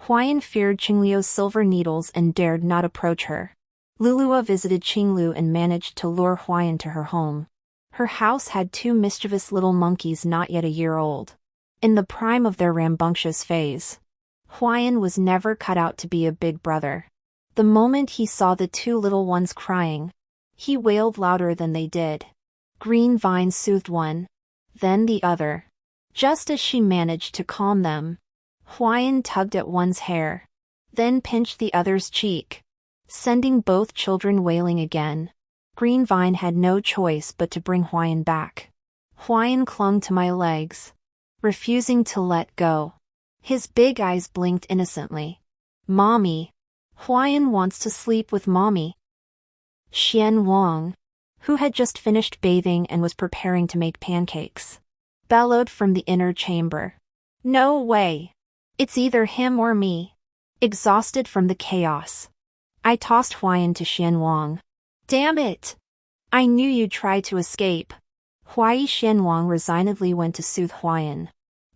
Huayan feared Qingliu's silver needles and dared not approach her. Lulua visited Qingliu and managed to lure Huayan to her home. Her house had 2 mischievous little monkeys not yet a year old. In the prime of their rambunctious phase, Huayan was never cut out to be a big brother. The moment he saw the 2 little ones crying, he wailed louder than they did. Green Vine soothed one, then the other. Just as she managed to calm them, Huayan tugged at one's hair, then pinched the other's cheek, sending both children wailing again. Green Vine had no choice but to bring Huayan back. Huayan clung to my legs, refusing to let go. His big eyes blinked innocently. Mommy. Huayan wants to sleep with mommy. Xian Wang, who had just finished bathing and was preparing to make pancakes, bellowed from the inner chamber. No way. It's either him or me. Exhausted from the chaos, I tossed Huayan to Xian Wang. Damn it! I knew you'd try to escape. Xian Wang resignedly went to soothe Huayan.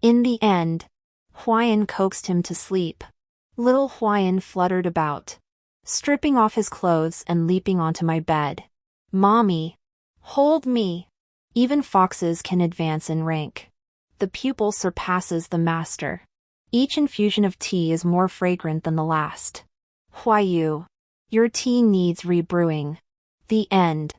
In the end, Huayan coaxed him to sleep. Little Huayan fluttered about, stripping off his clothes and leaping onto my bed. Mommy, hold me. Even foxes can advance in rank. The pupil surpasses the master. Each infusion of tea is more fragrant than the last. Huayu, your tea needs rebrewing. The end.